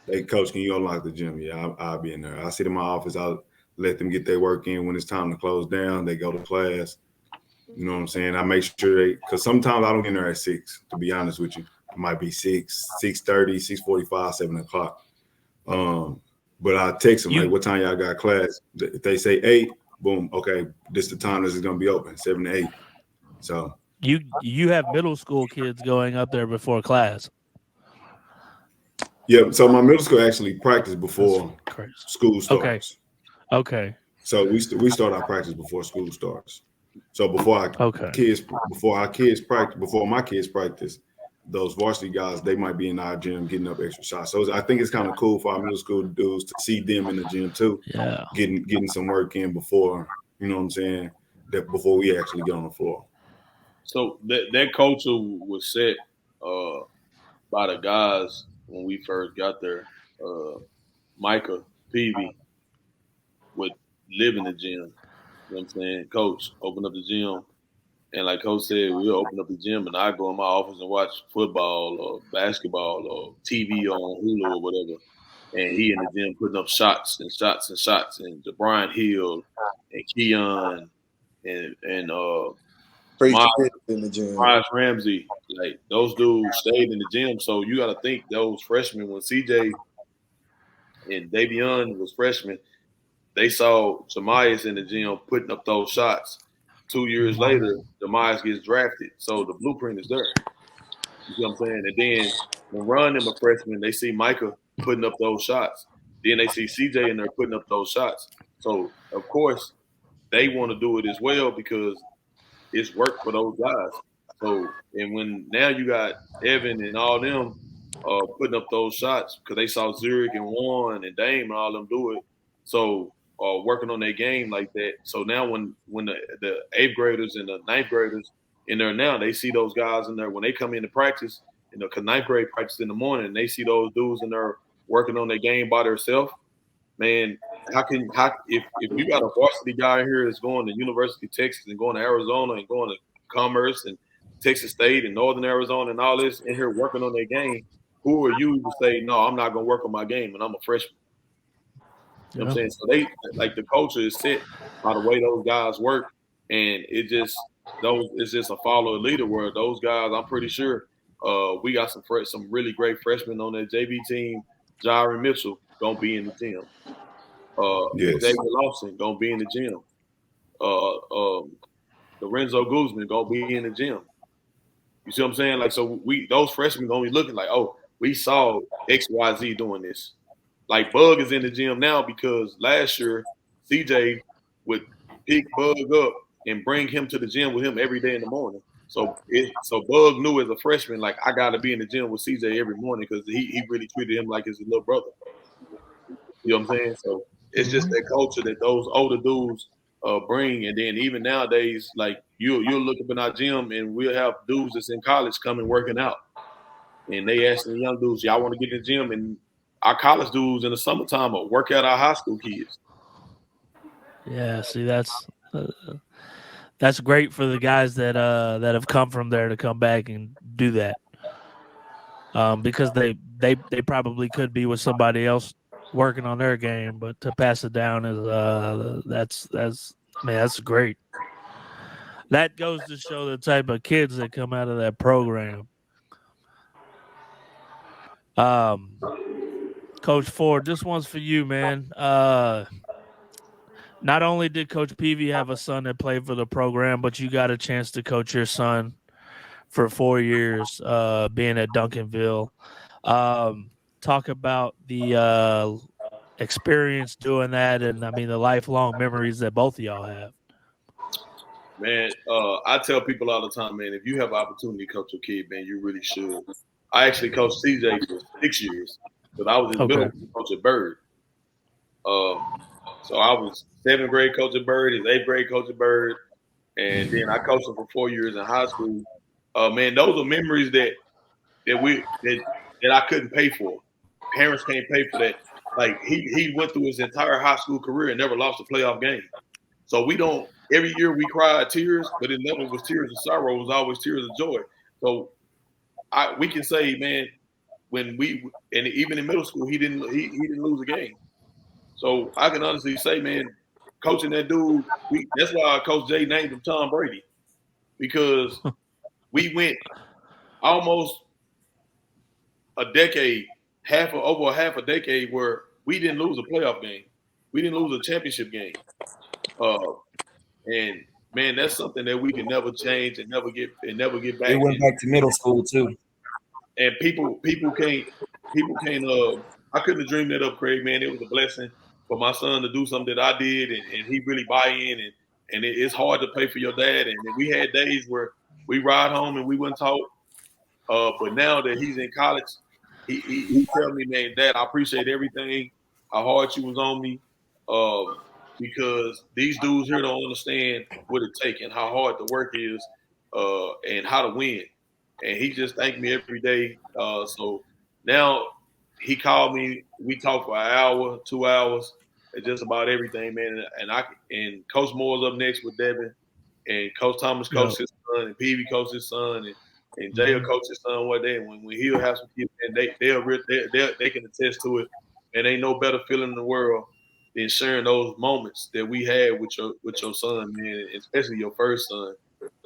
Hey, coach, can you unlock the gym? Yeah, I'll be in there. I sit in my office, I'll let them get their work in. When it's time to close down, they go to class. You know what I'm saying? I make sure because sometimes I don't get in there at 6, to be honest with you. It might be 6, 6:30, 6:45, 7 o'clock. But I text them, like, what time y'all got class? If they say 8, boom, okay, this is the time this is going to be open, 7 to 8. So you have middle school kids going up there before class. Yeah, so my middle school actually practice before school starts. Okay. So we start our practice before school starts. So before my kids practice, those varsity guys, they might be in our gym getting up extra shots. So I think it's kind of cool for our middle school dudes to see them in the gym too. Yeah. Getting some work in before, you know what I'm saying, that before we actually get on the floor. So that culture was set by the guys when we first got there. Micah, Peavy would live in the gym. You know what I'm saying? Coach, open up the gym. And like Coach said, we'll open up the gym and I go in my office and watch football or basketball or TV on Hulu or whatever. And he in the gym putting up shots and shots and shots. And Brian Hill and Keon and in the gym. Miles Ramsey, like those dudes stayed in the gym. So you got to think those freshmen when CJ and Davion was freshmen, they saw Jemias in the gym putting up those shots. 2 years later, Jemias gets drafted. So the blueprint is there. You see what I'm saying? And then when Ron and a freshman, they see Micah putting up those shots. Then they see CJ in there putting up those shots. So, of course, they want to do it as well because it's work for those guys. So, and when now you got Evan and all them putting up those shots because they saw Zurich and Warren and Dame and all them do it. So, working on their game like that. So now when the 8th graders and the 9th graders in there now, they see those guys in there when they come into practice, because 9th grade practice in the morning, and they see those dudes in there working on their game by themselves. Man, if you got a varsity guy here that's going to University of Texas and going to Arizona and going to Commerce and Texas State and Northern Arizona and all this in here working on their game, who are you to say, no, I'm not going to work on my game and I'm a freshman? You know what I'm saying? So they like the culture is set by the way those guys work, and it's just a follow a leader where those guys, I'm pretty sure we got some really great freshmen on that JV team. Jaron Mitchell gonna be in the gym. Xavier Lawson gonna be in the gym. Lorenzo Guzman gonna be in the gym. You see what I'm saying? Like, so those freshmen gonna be looking like, oh, we saw XYZ doing this. Like Bug is in the gym now because last year CJ would pick Bug up and bring him to the gym with him every day in the morning. So Bug knew as a freshman, like, I got to be in the gym with CJ every morning because he really treated him like his little brother. You know what I'm saying? So it's just that culture that those older dudes bring. And then even nowadays, like you'll look up in our gym and we'll have dudes that's in college coming working out. And they asking the young dudes, y'all want to get in the gym? And our college dudes in the summertime will work out our high school kids. Yeah, see, that's great for the guys that have come from there to come back and do that. Because they probably could be with somebody else working on their game, but to pass it down is that's great. That goes to show the type of kids that come out of that program. Coach Ford, this one's for you, man. Not only did Coach Peavy have a son that played for the program, but you got a chance to coach your son for 4 years, being at Duncanville. Talk about the experience doing that, and I mean the lifelong memories that both of y'all have. Man, I tell people all the time, man, if you have an opportunity to coach a kid, man, you really should. I actually coached CJ for 6 years, but I was his middle coach at Bird. So I was 7th grade coach at Bird, his 8th grade coach at Bird, and then I coached him for 4 years in high school. Man, those are memories that I couldn't pay for. Parents can't pay for that. Like he went through his entire high school career and never lost a playoff game. So we don't. Every year we cried tears, but it never was tears of sorrow. It was always tears of joy. So we can say, man, when and even in middle school, he didn't lose a game. So I can honestly say, man, coaching that dude, that's why Coach Jay named him Tom Brady, because we went almost a decade, over half a decade where we didn't lose a playoff game. We didn't lose a championship game. And man, that's something that we can never change and never get back. It went back to middle school too. And people can't. I couldn't have dreamed that up, Craig. Man, it was a blessing for my son to do something that I did, and he really buy in. And it's hard to pay for your dad. And we had days where we ride home and we wouldn't talk. But now that he's in college, he tell me, man, Dad, I appreciate everything, how hard you was on me. Because these dudes here don't understand what it takes and how hard the work is, and how to win. And he just thanked me every day. So now he called me. We talked for an hour, 2 hours, and just about everything, man. And Coach Moore's up next with Devin, and Coach Thomas coached his son, and Peavy coached his son, and Jay will coach his son one day. And when he'll have some kids, and they can attest to it. And ain't no better feeling in the world than sharing those moments that we had with your son, man, especially your first son.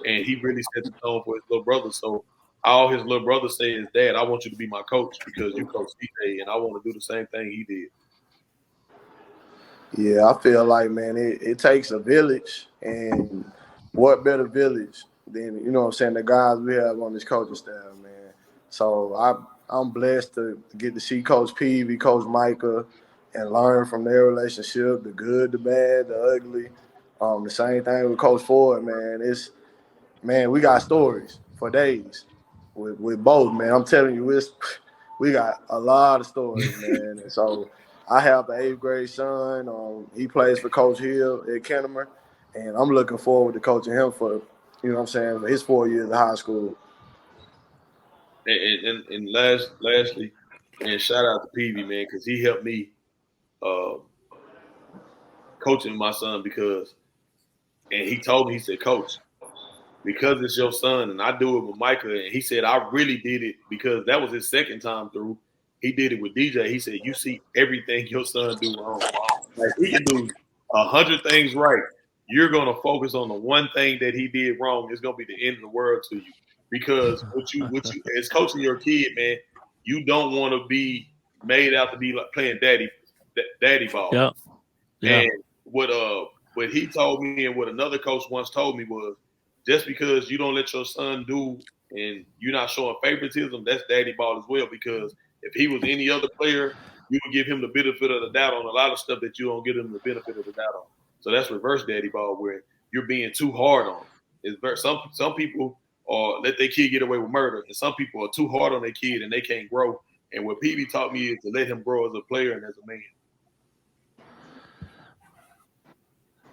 And he really set the tone for his little brother. So all his little brother say is, Dad, I want you to be my coach because you coach CJ, and I want to do the same thing he did. Yeah, I feel like, man, it takes a village, and what better village than, you know what I'm saying, the guys we have on this coaching staff, man. So I'm blessed to get to see Coach Peavy, Coach Micah, and learn from their relationship, the good, the bad, the ugly. The same thing with Coach Ford, man. We got stories for days with both, man. I'm telling you, we got a lot of stories, man. And so I have an 8th grade son. He plays for Coach Hill at Kennemer, and I'm looking forward to coaching him for, you know what I'm saying, for his 4 years of high school. And lastly, and shout out to Peavy, man, because he helped me coaching my son and he told me, he said, Coach, because it's your son, and I do it with Micah, and he said, I really did it because that was his second time through. He did it with DJ. He said, you see everything your son do wrong. Like, he can do 100 things right. You're going to focus on the one thing that he did wrong. It's going to be the end of the world to you. Because what you as coaching your kid, man, you don't want to be made out to be like playing daddy ball. Yeah. And what he told me and what another coach once told me was, just because you don't let your son do and you're not showing favoritism, that's daddy ball as well. Because if he was any other player, you would give him the benefit of the doubt on a lot of stuff that you don't give him the benefit of the doubt on. So that's reverse daddy ball, where you're being too hard on him. Some people let their kid get away with murder, and some people are too hard on their kid and they can't grow. And what PB taught me is to let him grow as a player and as a man.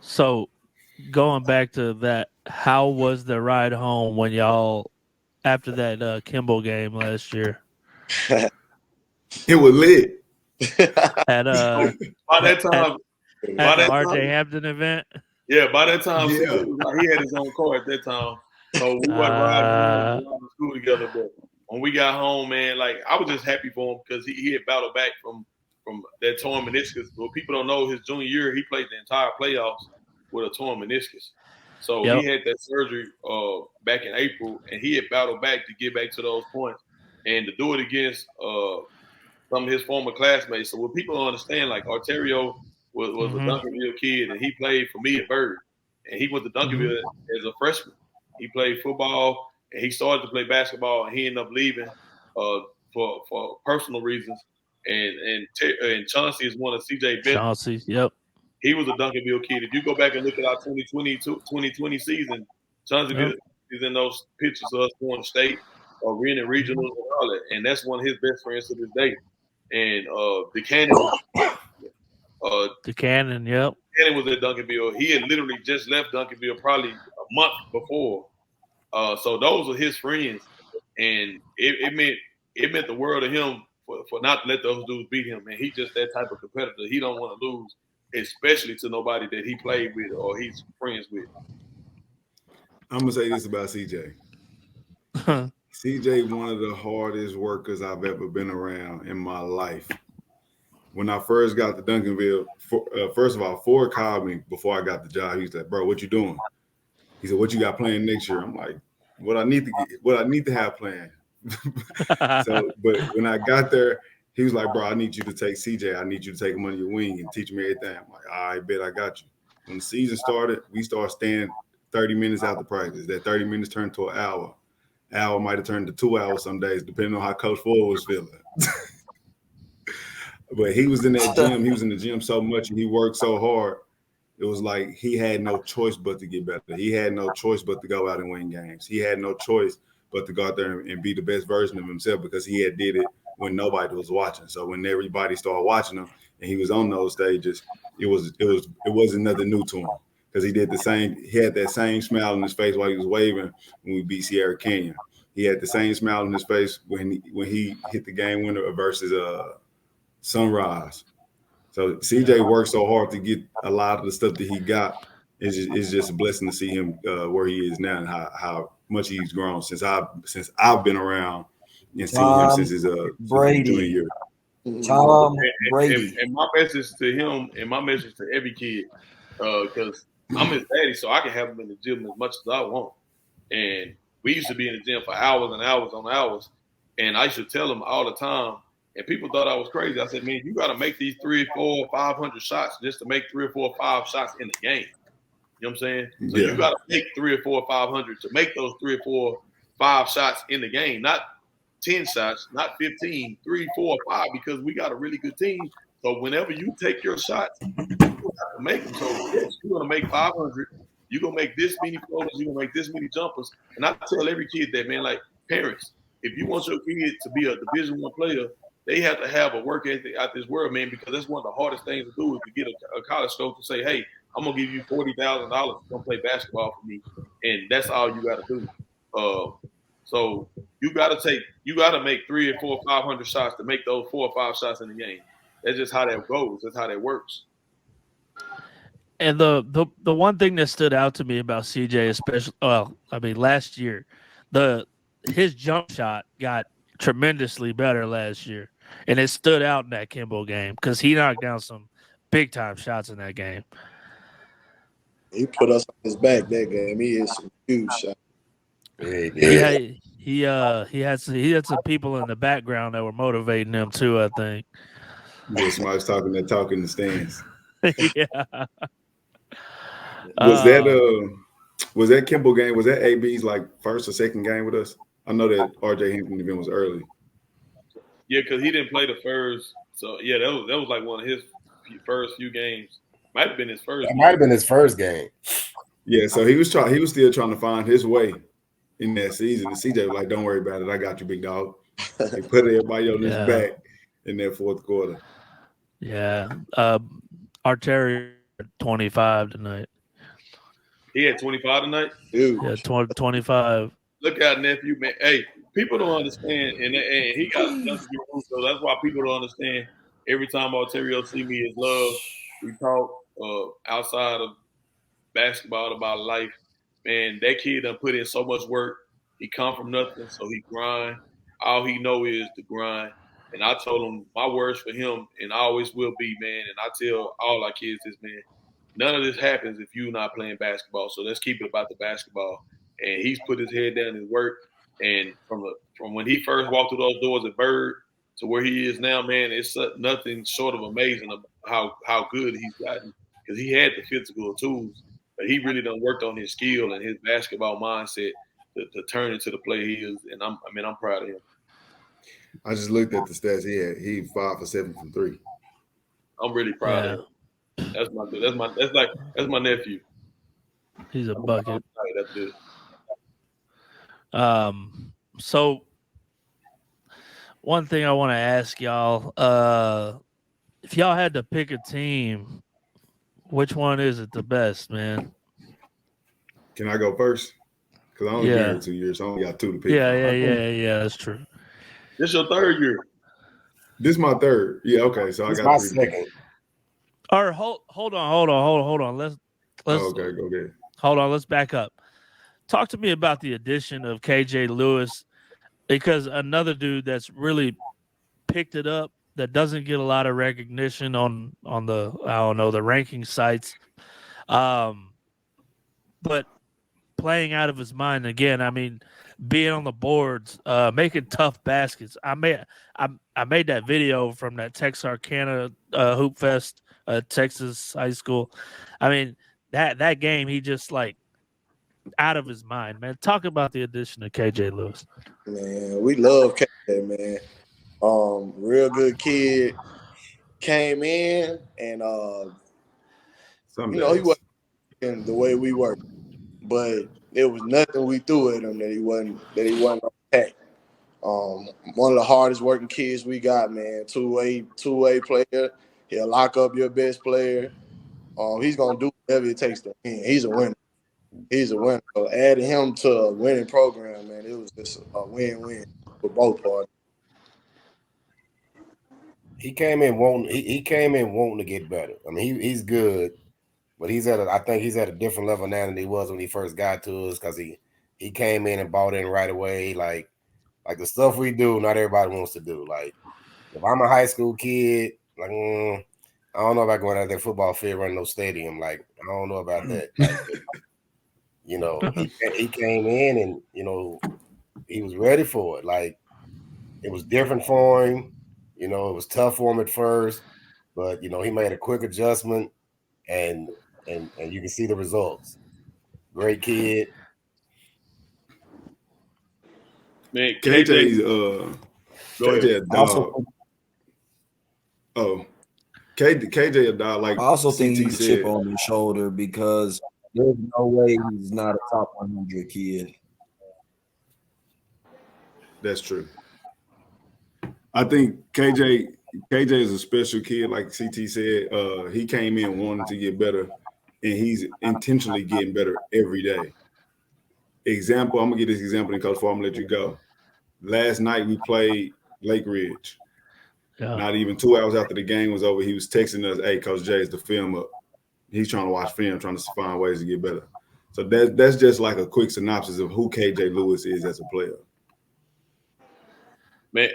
So going back to that, how was the ride home when y'all after that Kimball game last year It was lit. at By that time, by at the that RJ time, Hampton event? yeah, by that time, Yeah. he had his own car at that time, so we wasn't riding to school together. But when we got home, man, like I was just happy for him because he had battled back from that torn meniscus. But people don't know his junior year, he played the entire playoffs with a torn meniscus. So Yep. he had that surgery back in April, and he had battled back to get back to those points and to do it against some of his former classmates. So what people don't understand, like Arterio was a Duncanville kid, and he played for me at Bird, and he went to Duncanville as a freshman. He played football, and he started to play basketball, and he ended up leaving for personal reasons. And Chauncey is one of CJ best. Chauncey, yep. He was a Duncanville kid. If you go back and look at our 2020 season, Chauncey is in those pictures of us going to state or winning regionals and all that. And that's one of his best friends to this day. And Buchanan Buchanan, yep. Buchanan was at Duncanville. He had literally just left Duncanville probably a month before. So those are his friends. And it meant the world to him for not to let those dudes beat him. And he's just that type of competitor. He don't want to lose, especially to nobody that he played with or he's friends with. I'm gonna say this about CJ. CJ, one of the hardest workers I've ever been around in my life. When I first got to Duncanville, first of all, Ford called me before I got the job. He was like, "Bro, what you doing?" He said, "What you got planned next year?" I'm like, "What I need to have planned." So, but when I got there, he was like, "Bro, I need you to take CJ. I need you to take him under your wing and teach me everything." I'm like, "I bet I got you." When the season started, we started staying 30 minutes after practice. That 30 minutes turned to an hour. Hour might have turned to 2 hours some days, depending on how Coach Ford was feeling. But he was in that gym. He was in the gym so much, and he worked so hard. It was like he had no choice but to get better. He had no choice but to go out and win games. He had no choice but to go out there and be the best version of himself because he had did it when nobody was watching. So when everybody started watching him and he was on those stages, it wasn't nothing new to him because he did the same. He had that same smile on his face while he was waving when we beat Sierra Canyon. He had the same smile on his face when he hit the game winner versus Sunrise. So CJ worked so hard to get a lot of the stuff that he got. It's just a blessing to see him where he is now and how much he's grown since I've been around and seen him since his junior year. Tom Brady. And my message to him and my message to every kid, because I'm his daddy, so I can have him in the gym as much as I want. And we used to be in the gym for hours and hours on hours. And I used to tell him all the time, and people thought I was crazy. I said, man, you got to make these 300, 400, 500 shots just to make 3 or 4 or 5 shots in the game. You know what I'm saying? So you got to make 3 or 4 or 500 to make those 3 or 4, 5 shots in the game, not 10 shots, not 15, 3, 4, 5, because we got a really good team. So whenever you take your shots, you have to make them. So yes, you're going to make 500. You're going to make this many floaters. You're going to make this many jumpers. And I tell every kid that, man, like parents, if you want your kid to be a Division I player, they have to have a work ethic out this world, man, because that's one of the hardest things to do is to get a college coach to say, hey, I'm going to give you $40,000 to come play basketball for me. And that's all you got to do. So you got to make 3 or 4 or 500 shots to make those 4 or 5 shots in the game. That's just how that goes. That's how that works. And the one thing that stood out to me about CJ, especially, last year, his jump shot got tremendously better last year, and it stood out in that Kimball game because he knocked down some big time shots in that game. He put us on his back that game. He is some huge shots. He had some people in the background that were motivating him too, I think. Yeah, somebody's talking that talk in the stands. Yeah. Was that Kimball game? Was that AB's like first or second game with us? I know that RJ Hampton event was early. Yeah, because he didn't play the first. So yeah, that was like one of his first few games. Might have been his first. It might have been his first game. Yeah, so he was still trying to find his way in that season. And CJ was like, "Don't worry about it. I got you, big dog." He put everybody on his back in that fourth quarter. Yeah. Arterio 25 tonight. He had 25 tonight. Dude. Yeah, 25. Look out, nephew, man. Hey, people don't understand, and he got Duncanville roots, so that's why people don't understand. Every time Ontario see me is love. We talk outside of basketball about life. Man, that kid done put in so much work. He come from nothing, so he grind. All he know is to grind. And I told him my words for him, and I always will be, man. And I tell all our kids this, man. None of this happens if you're not playing basketball. So let's keep it about the basketball. And he's put his head down and work. And from when he first walked through those doors at Bird to where he is now, man, it's nothing short of amazing how good he's gotten because he had the physical tools, but he really done worked on his skill and his basketball mindset to turn into the player he is. And I'm proud of him. I just looked at the stats he had. He 5 for 7 from 3. I'm really proud of him. That's my nephew. He's a bucket. That's good. So one thing I want to ask y'all, if y'all had to pick a team, which one is it the best, man? Can I go first? Because I only been here 2 years, so I only got 2 to pick. Yeah, that's true. This your third year. This is my third. Yeah, okay. So This I got my 3. second. All right, hold on. Let's okay, go ahead. Hold on, let's back up. Talk to me about the addition of KJ Lewis, because another dude that's really picked it up that doesn't get a lot of recognition on the the ranking sites, but playing out of his mind again. I mean, being on the boards, making tough baskets. I made that video from that Texarkana Hoop Fest, Texas high school. I mean, that game, he just like out of his mind, man. Talk about the addition of KJ Lewis. Man, we love KJ, man. Real good kid. Came in and he wasn't the way we were, but there was nothing we threw at him that he wasn't on pack. One of the hardest working kids we got, man. Two-way player. He'll lock up your best player. He's gonna do whatever it takes to win. He's a winner. So adding him to a winning program, man, it was just a win-win for both parties. He came in wanting to get better. I mean, he's good, but I think he's at a different level now than he was when he first got to us, because he came in and bought in right away. Like the stuff we do, not everybody wants to do. Like if I'm a high school kid, like I don't know about going out there football field, running no stadium. Like I don't know about that. Like, he came in and he was ready for it. Like it was different for him. It was tough for him at first, but he made a quick adjustment, and you can see the results. Great kid. Man, KJ's KJ a dog. KJ a dog. Like I also think CT he's a chip on his shoulder because there's no way he's not a top 100 kid. That's true. I think KJ is a special kid, like CT said. He came in wanting to get better, and he's intentionally getting better every day. Example, I'm gonna give this example, and Coach, before I'm gonna let you go. Last night we played Lake Ridge. Yeah. Not even 2 hours after the game was over, he was texting us, "Hey, Coach Jay, is the film up?" He's trying to watch film, trying to find ways to get better. So that's just like a quick synopsis of who KJ Lewis is as a player. Man,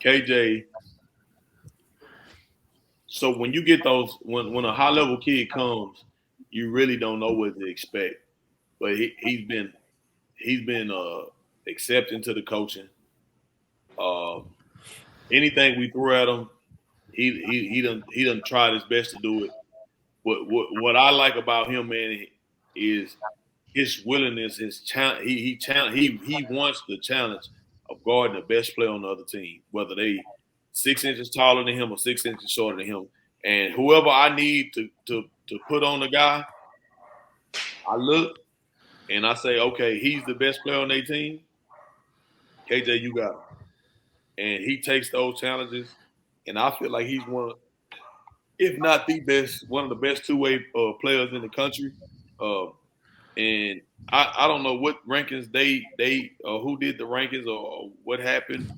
KJ. So when you get those, when a high level kid comes, you really don't know what to expect. But he's been accepting to the coaching. Anything we threw at him, he done tried his best to do it. What I like about him, man, is his willingness, his challenge. He wants the challenge of guarding the best player on the other team, whether they 6 inches taller than him or 6 inches shorter than him. And whoever I need to put on the guy, I look and I say, okay, he's the best player on their team. KJ, you got him. And he takes those challenges, and I feel like he's one if not the best, one of the best two-way players in the country. And I don't know what rankings they who did the rankings or what happened.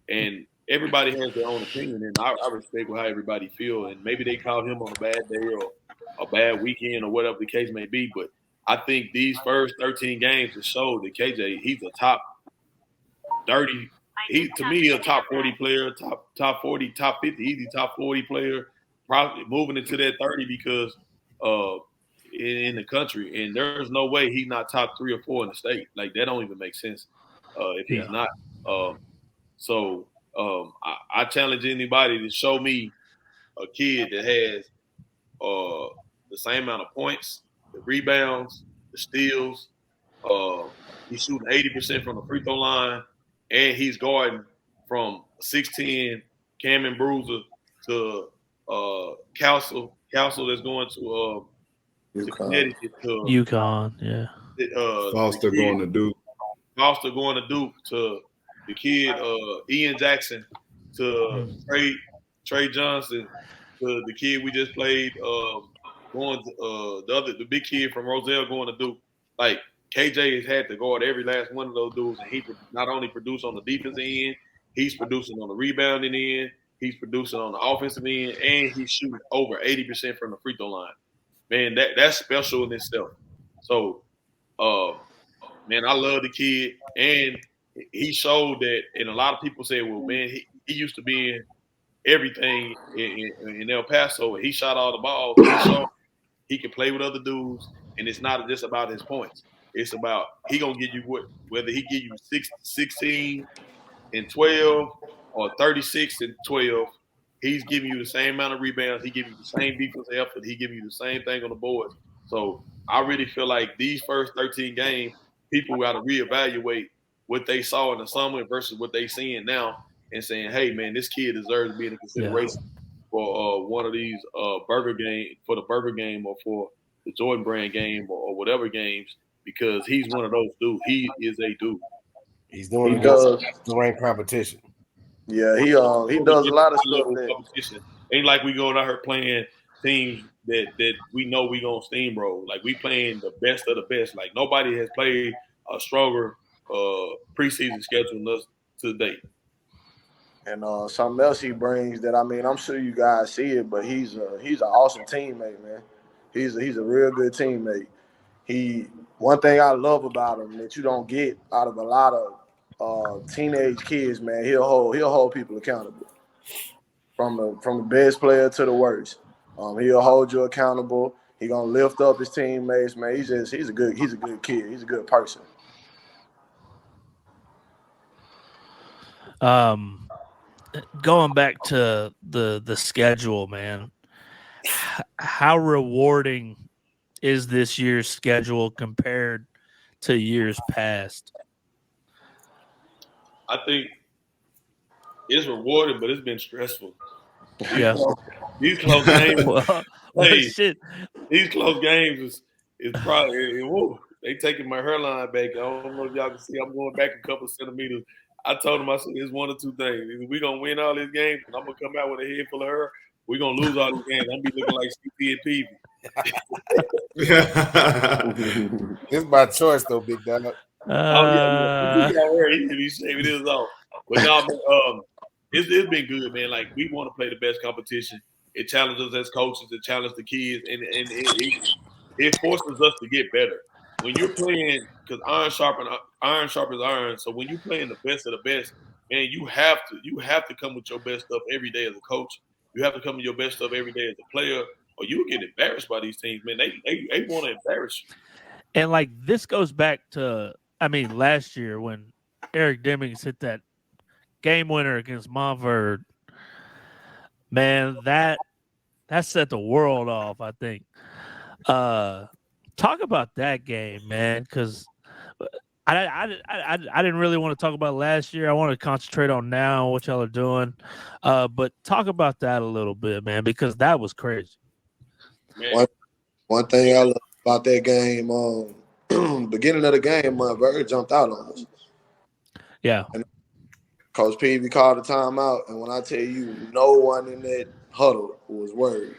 And everybody has their own opinion, and I respect how everybody feel. And maybe they called him on a bad day or a bad weekend or whatever the case may be. But I think these first 13 games have showed that KJ, he's a top 30. He to me a top 40 player, top 40, top 50, easy top 40 player. Probably moving into that 30 because in the country, and there's no way he's not top 3 or 4 in the state. Like that don't even make sense if he's not. So I challenge anybody to show me a kid that has the same amount of points, the rebounds, the steals. He's shooting 80% from the free throw line, and he's guarding from 6'10" Cameron Bruiser to Council that's going to Connecticut. UConn, yeah. Foster going to Duke. Foster going to Duke to the kid Ian Jackson to Trey Johnson to the kid we just played going to the big kid from Roselle going to Duke. Like KJ has had to guard every last one of those dudes, and he not only produce on the defensive end, he's producing on the rebounding end, he's producing on the offensive end, and he's shooting over 80% from the free throw line. Man, that's special in itself. So, man, I love the kid, and he showed that. And a lot of people say, "Well, man, he used to be in everything in El Paso. He shot all the balls. He showed he can play with other dudes, and it's not just about his points. It's about he gonna give you whether he give you 16 and 12 or 36 and 12. He's giving you the same amount of rebounds. He gives you the same defensive effort. He gives you the same thing on the boards. So I really feel like these first 13 games, people got to reevaluate what they saw in the summer versus what they seeing now, and saying, "Hey, man, this kid deserves to be in a consideration for one of these burger game for the burger game or for the Jordan Brand game or whatever games because he's one of those dudes. He is a dude. He's doing it against ranked competition. Yeah, he does a lot of stuff. Competition. Ain't like we going out here playing teams that we know we gonna steamroll. Like we playing the best of the best. Like nobody has played a stronger preseason schedule than us to date. And something else he brings that I'm sure you guys see it, but he's an awesome teammate, man. He's a real good teammate. One thing I love about him that you don't get out of a lot of teenage kids, man, he'll hold people accountable. From the best player to the worst. He'll hold you accountable. He gonna lift up his teammates, man. He's a good kid. He's a good person. Going back to the schedule, man, how rewarding is this year's schedule compared to years past? I think it's rewarding, but it's been stressful. Yeah. These close games. Shit. These close games is probably they taking my hairline back. I don't know if y'all can see. I'm going back a couple of centimeters. I told him, I said, it's one of two things. Either we're going to win all these games, and I'm going to come out with a head full of hair. We're going to lose all these games. I'm going to be looking like CP and Peavy. It's by choice, though, big dog. He can be shaving his off. But no, it's been good, man. Like, we want to play the best competition. It challenges us as coaches. It challenges the kids. And it forces us to get better. When you're playing, because iron sharpens iron. So when you're playing the best of the best, man, you have to come with your best stuff every day as a coach. You have to come with your best stuff every day as a player, or you get embarrassed by these teams, man. They want to embarrass you. And like this goes back to, last year when Eric Demings hit that game winner against Montverde. Man, that set the world off, I think. Talk about that game, man, because I didn't really want to talk about last year. I want to concentrate on now, what y'all are doing. But talk about that a little bit, man, because that was crazy. One thing I love about that game, beginning of the game, Montverde jumped out on us. Yeah. And Coach Peavy called a timeout, and when I tell you, no one in that huddle was worried.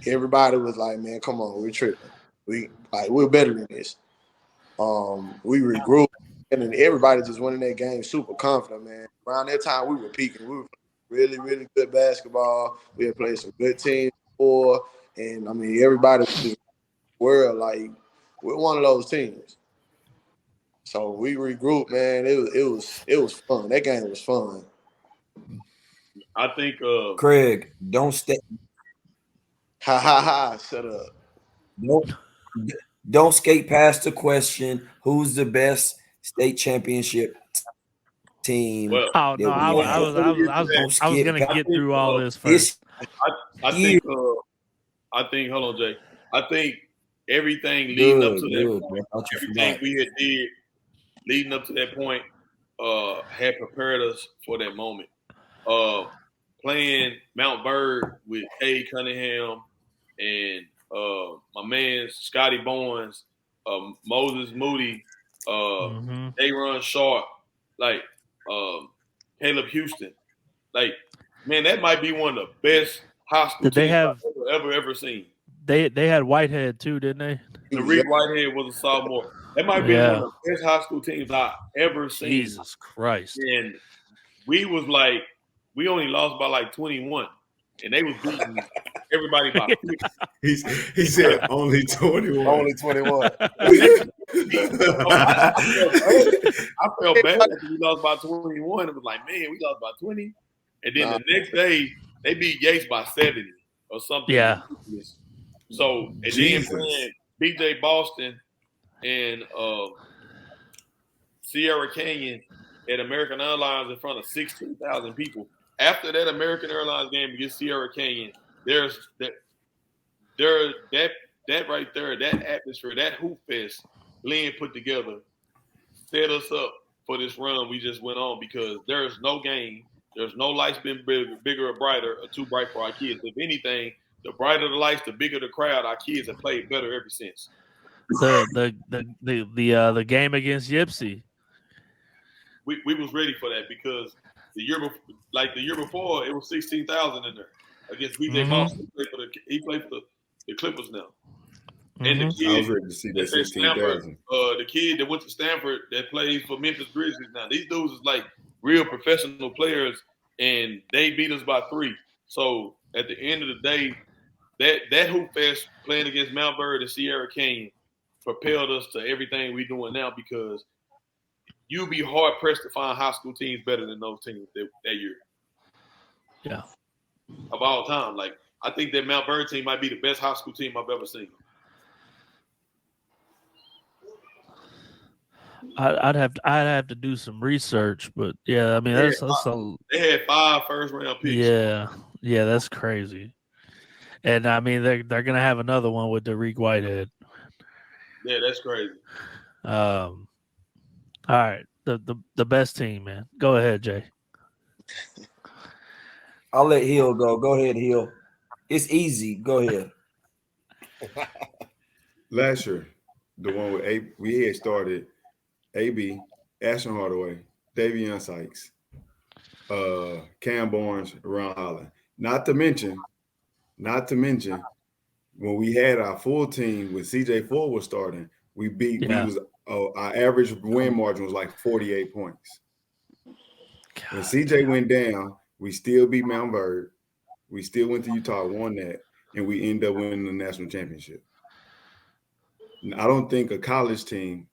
Everybody was like, "Man, come on, we're tripping. We're better than this." We regrouped, and then everybody just went in that game super confident, man. Around that time, we were peaking. We were playing really, really good basketball. We had played some good teams before, and I mean, everybody was just world like we're one of those teams. So we regrouped, man. It was fun. That game was fun. I think Craig, don't stay. Ha ha ha! Shut up. Don't don't skate past the question. Who's the best state championship team well Oh no, that we have? Don't I was skip gonna past get through all this this first. I year. think hold on, Jay. I think everything leading up to that Good, point, man. I thought you everything forgot. we had did leading up to that point, had prepared us for that moment. Playing Mount Bird with Kay Cunningham and my man Scotty Bowens, Moses Moody, Aaron Sharp, like Caleb Houston. Like, man, that might be one of the best high school Did they teams have? I've ever seen. They had Whitehead too, didn't they? Tariq Whitehead was a sophomore. That might be one of the best high school teams I ever seen. Jesus Christ! And we was like, we only lost by like 21, and they was beating everybody by 50. He said only 21. Only 21. I felt bad that we lost by 21. It was like, man, we lost by 20. And then the next day, they beat Yates by 70 or something. Yeah. So, and then playing BJ Boston and Sierra Canyon at American Airlines in front of 16,000 people. After that American Airlines game against Sierra Canyon, that right there, that atmosphere, that hoop fest Lynn put together set us up for this run we just went on, because there's no game, there's no lights been bigger or brighter or too bright for our kids. If anything, the brighter the lights, the bigger the crowd. Our kids have played better ever since. The game against Yipsy. We was ready for that, because the year before it was 16,000 in there against BJ Boston. He played for the Clippers now. And the kid, I was ready to see that 16,000. The kid that went to Stanford that plays for Memphis Grizzlies now. These dudes is like real professional players, and they beat us by 3. So at the end of the day, that hoop fest playing against Mount Bird and Sierra Canyon propelled us to everything we're doing now, because you'd be hard pressed to find high school teams better than those teams that year. Yeah. Of all time. Like, I think that Mount Bird team might be the best high school team I've ever seen. I'd have to do some research, but yeah, I mean that's a. They had 5 first-round picks. Yeah, that's crazy. And I mean they're gonna have another one with Tariq Whitehead. Yeah, that's crazy. All right, the best team, man. Go ahead, Jay. I'll let Hill go. Go ahead, Hill. It's easy. Go ahead. Last year, the one with we had started AB, Ashton Hardaway, Davion Sykes, Cam Barnes, Ron Holland. Not to mention, when we had our full team when CJ Ford was starting, our average win margin was like 48 points. When CJ went down, we still beat Mount Bird. We still went to Utah, won that, and we ended up winning the national championship. I don't think a college team,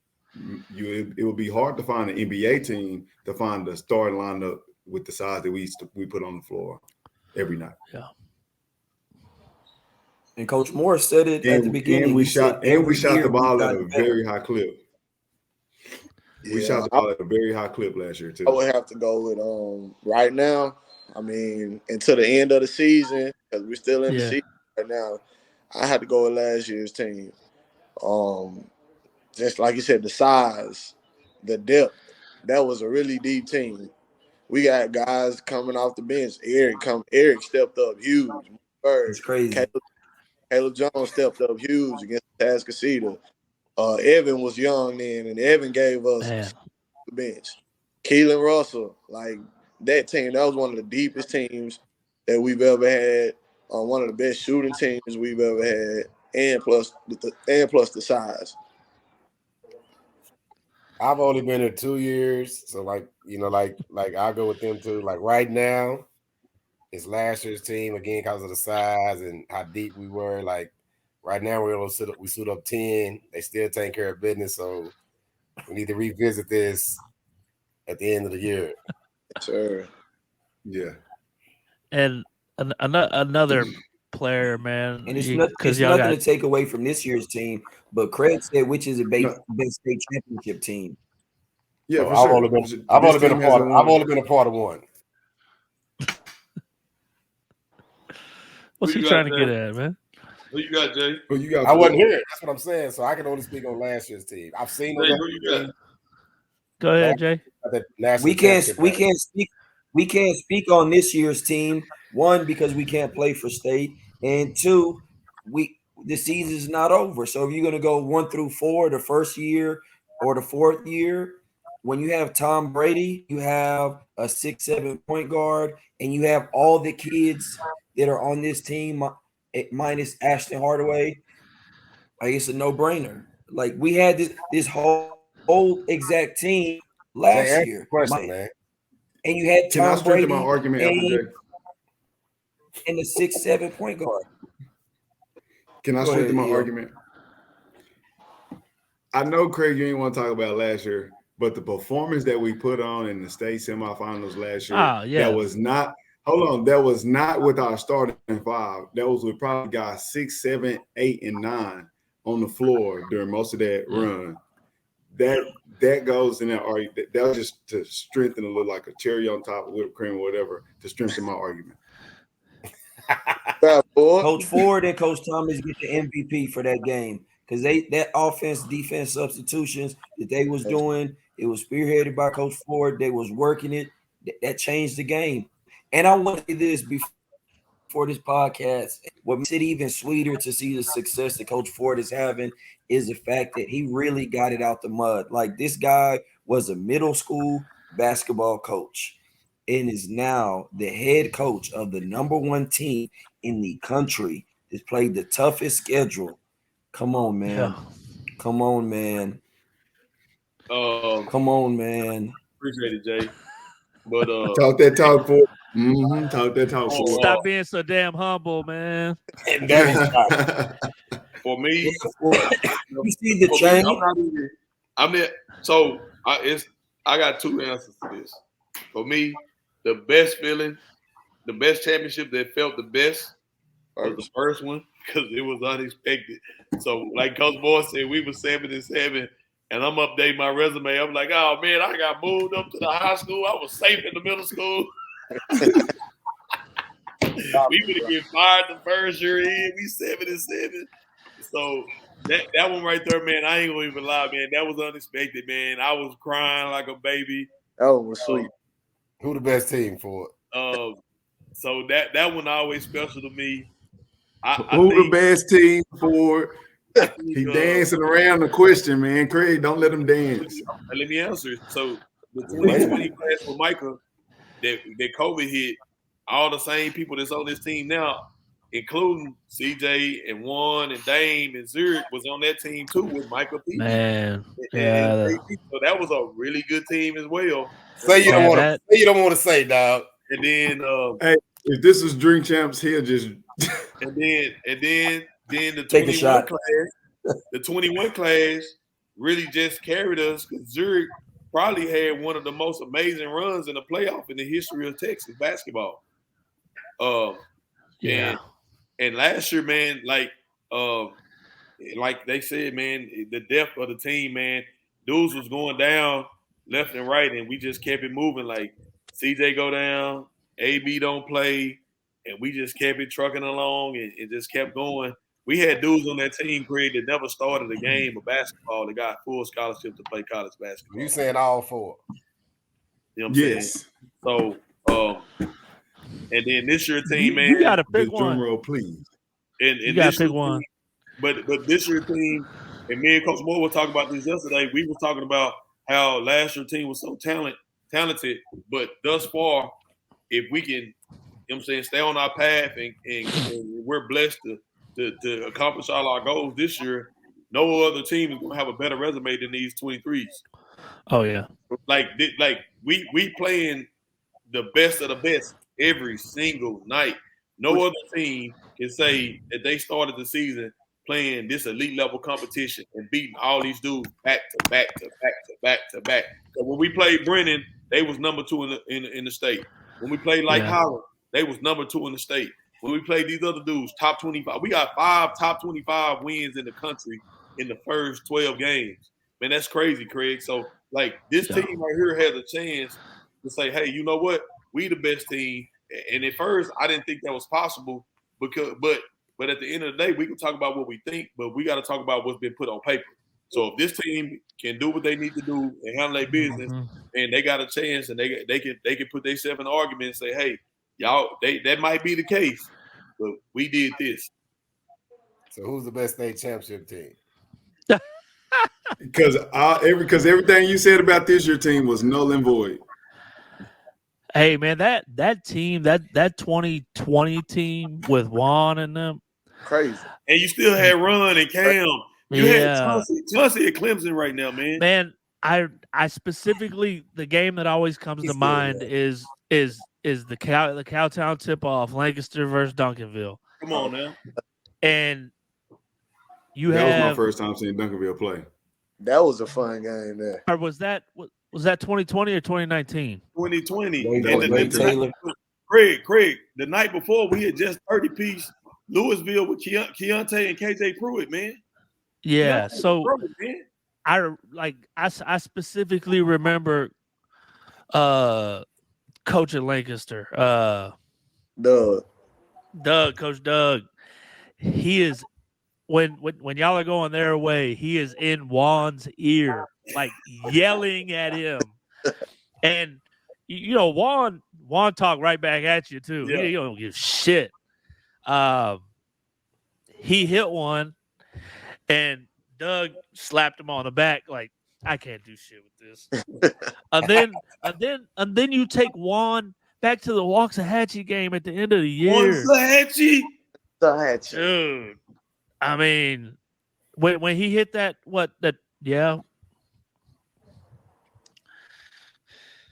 it would be hard to find an NBA team to find the starting lineup with the size that we put on the floor every night. Yeah. And Coach Morris said it at the beginning. We shot the ball at a very high clip. We shot the ball at a very high clip last year too. I would have to go with right now. I mean, until the end of the season, because we're still in the season right now. I had to go with last year's team. Just like you said, the size, the depth. That was a really deep team. We got guys coming off the bench. Eric stepped up huge. It's crazy. Caleb Jones stepped up huge against Tascasita. Evan was young then, and Evan gave us the bench. Keelan Russell, like that team, that was one of the deepest teams that we've ever had, one of the best shooting teams we've ever had, and plus the size. I've only been here 2 years, so like I go with them too. Like right now, it's last year's team again because of the size and how deep we were. Like right now, we suit up 10. They still take care of business, so we need to revisit this at the end of the year. Sure. Yeah. And another player, man. And it's nothing to take away from this year's team, but Craig said which is a best state championship team. Yeah, so for I've sure. only been a part of one. What's he trying to get at, man? Who you got, Jay? Who you got? I wasn't here. That's what I'm saying. So I can only speak on last year's team. I've seen Jay, who you got? Go ahead, Jay. We can't speak on this year's team. One, because we can't play for state, and two, the season's not over. So if you're gonna go 1 through 4, the first year or the fourth year, when you have Tom Brady, you have a 6'7" point guard, and you have all the kids that are on this team minus Ashton Hardaway. I guess a no-brainer. Like we had this whole exact team last year. Question, man. And you had Tom Brady my argument and the 6'7" point guard. Can I strengthen my argument? I know, Craig, you ain't want to talk about last year, but the performance that we put on in the state semifinals last year, that was not with our starting 5. That was with probably guys 6, 7, 8, and 9 on the floor during most of that run. That goes in that argument. That was just to strengthen a little, like a cherry on top of whipped cream or whatever, to strengthen my argument. Coach Ford and Coach Thomas get the MVP for that game because that offense defense substitutions that they was doing, it was spearheaded by Coach Ford. They was working it. That changed the game. And I want to say this before this podcast. What makes it even sweeter to see the success that Coach Ford is having is the fact that he really got it out the mud. Like this guy was a middle school basketball coach and is now the head coach of the #1 team in the country that's played the toughest schedule. Come on, man. Yeah. Come on, man. Come on, man. Appreciate it, Jay. But talk that talk for talk that talk for. Stop being so damn humble, man. For me, you see the change. I got 2 answers to this. For me, the best feeling, the best championship that felt the best was the first one because it was unexpected. So, like Coach Moore said, we were 7-7, and I'm updating my resume. I'm like, oh man, I got moved up to the high school. I was safe in the middle school. We would have get fired the first year in. We 7-7. So that one right there, man, I ain't gonna even lie, man. That was unexpected, man. I was crying like a baby. Oh, was sweet. Who the best team for it? So that one always special to me. Who the best team for? He dancing around the question, man. Craig, don't let him dance. Let me answer it. So the 2020 class for Micah that COVID hit, all the same people that's on this team now, including CJ and Juan and Dame and Zurich, was on that team too with Michael P. Man, so that was a really good team as well. Say you don't want to say, dog. And then, hey, if this was Drink Champs, he'll just. and then the 21 class, the 21 class really just carried us because Zurich probably had one of the most amazing runs in the playoff in the history of Texas basketball. And last year, man, like they said, man, the depth of the team, man, dudes was going down left and right, and we just kept it moving. Like CJ go down, AB don't play, and we just kept it trucking along and just kept going. We had dudes on that team, Craig, that never started a game of basketball that got full scholarship to play college basketball. You saying all 4? You know what I'm saying? So, and then this year team, man, you got to pick one. Drum roll, please. And you got to pick one. But this year team, and me and Coach Moore were talking about this yesterday. We were talking about how last year team was so talented, but thus far, if we can know what I'm saying, stay on our path, and we're blessed to accomplish all our goals this year. No other team is gonna have a better resume than these 23s. Oh yeah. Like we playing the best of the best every single night. No other team can say that they started the season playing this elite level competition and beating all these dudes back to back to back to back to back. So when we played Brennan, they was number 2 in the state. When we played Holland, they was number 2 in the state. When we played these other dudes, top 25, we got 5 top 25 wins in the country in the first 12 games. Man, that's crazy, Craig. So like this team right here has a chance to say, hey, you know what? We the best team. And at first, I didn't think that was possible but at the end of the day, we can talk about what we think, but we got to talk about what's been put on paper. So if this team can do what they need to do and handle their business, and they got a chance, and they can put themselves in an argument and say, hey, y'all, that might be the case, but we did this. So who's the best state championship team? Because everything you said about this year team was null and void. Hey man, that team, that 2020 team with Juan and them, crazy. And you still had Ron and Cam. You had Chauncey at Clemson right now, man. Man, I specifically, the game that always comes to mind is the Cowtown tip-off, Lancaster versus Duncanville. Come on now. And that was my first time seeing Duncanville play. That was a fun game there. Or was that 2020 or 2019? 2020. Craig, the night before we had just 30-piece Louisville with Keontae and KJ Pruitt, man. Yeah, so I specifically remember Coach at Lancaster, Coach Doug. He is when y'all are going their way, he is in Juan's ear, like yelling at him, and you know Juan talk right back at you too. Yeah. He don't give shit. He hit one, and Doug slapped him on the back like, I can't do shit with this. and then you take Juan back to the Waxahachie game at the end of the year. Waxahachie. Dude. I mean, when he hit yeah.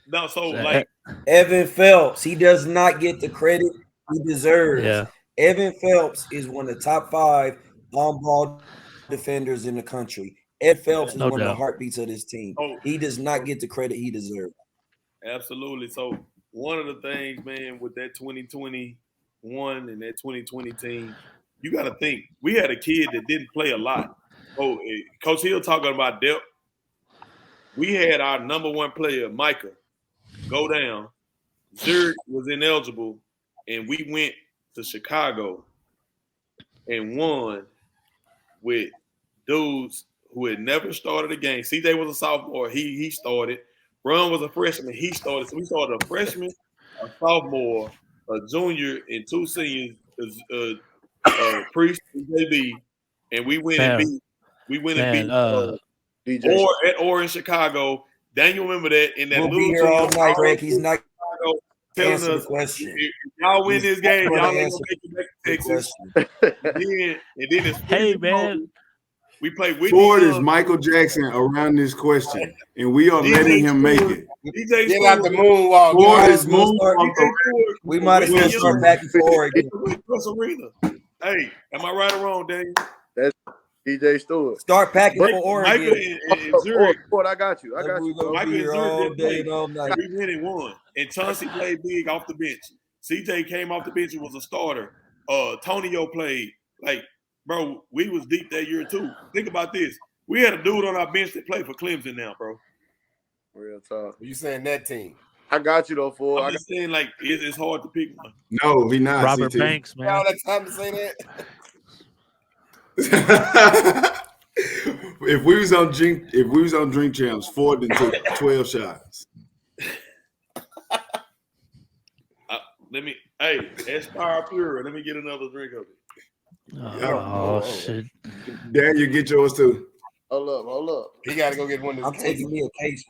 No, so like Evan Phelps, he does not get the credit he deserves. Yeah. Evan Phelps is one of the top 5 on-ball defenders in the country. Evan Phelps is one of the heartbeats of this team. He does not get the credit he deserves. Absolutely. So one of the things, man, with that 2021 and that 2020 team, you got to think we had a kid that didn't play a lot. Oh, Coach Hill talking about depth. We had our number 1 player, Micah, go down. Zurich was ineligible, and we went to Chicago and won with dudes who had never started a game. CJ was a sophomore. He started. Ron was a freshman. He started. So we started a freshman, a sophomore, a junior, and 2 seniors, Priest and JB, and we went and beat DJ or in Chicago. Daniel, remember that in that we'll little be here all night, Greg. He's not telling answer us the question. If y'all win this game, y'all ain't gonna make it back to Texas. and then it's hey man, we play with Ford is Michael Jackson around this question, and we are letting him make it. DJ Get out the moonwalk. Ford is moonwalking. We might as well start back and forth. Arena. Hey, am I right or wrong, Daniel? That's DJ Stewart. Start packing for Oregon. Michael and Zurich. I got you. Michael and Zurich day all night. We went and won. And Chauncey played big off the bench. CJ came off the bench and was a starter. Tonio played. Like, bro, we was deep that year too. Think about this. We had a dude on our bench that played for Clemson now, bro. Real talk. You saying that team? I got you though, Ford. I'm just saying, like, it's hard to pick one. No, he not. Robert CT. Banks, man. Y'all that time to say that? If we was on drink champs, Ford done took 12 shots. Hey, Aspire Pure. Let me get another drink of it. Oh shit! Daniel, get yours too. Hold up. He got to go get one of I'm these. taking me a case.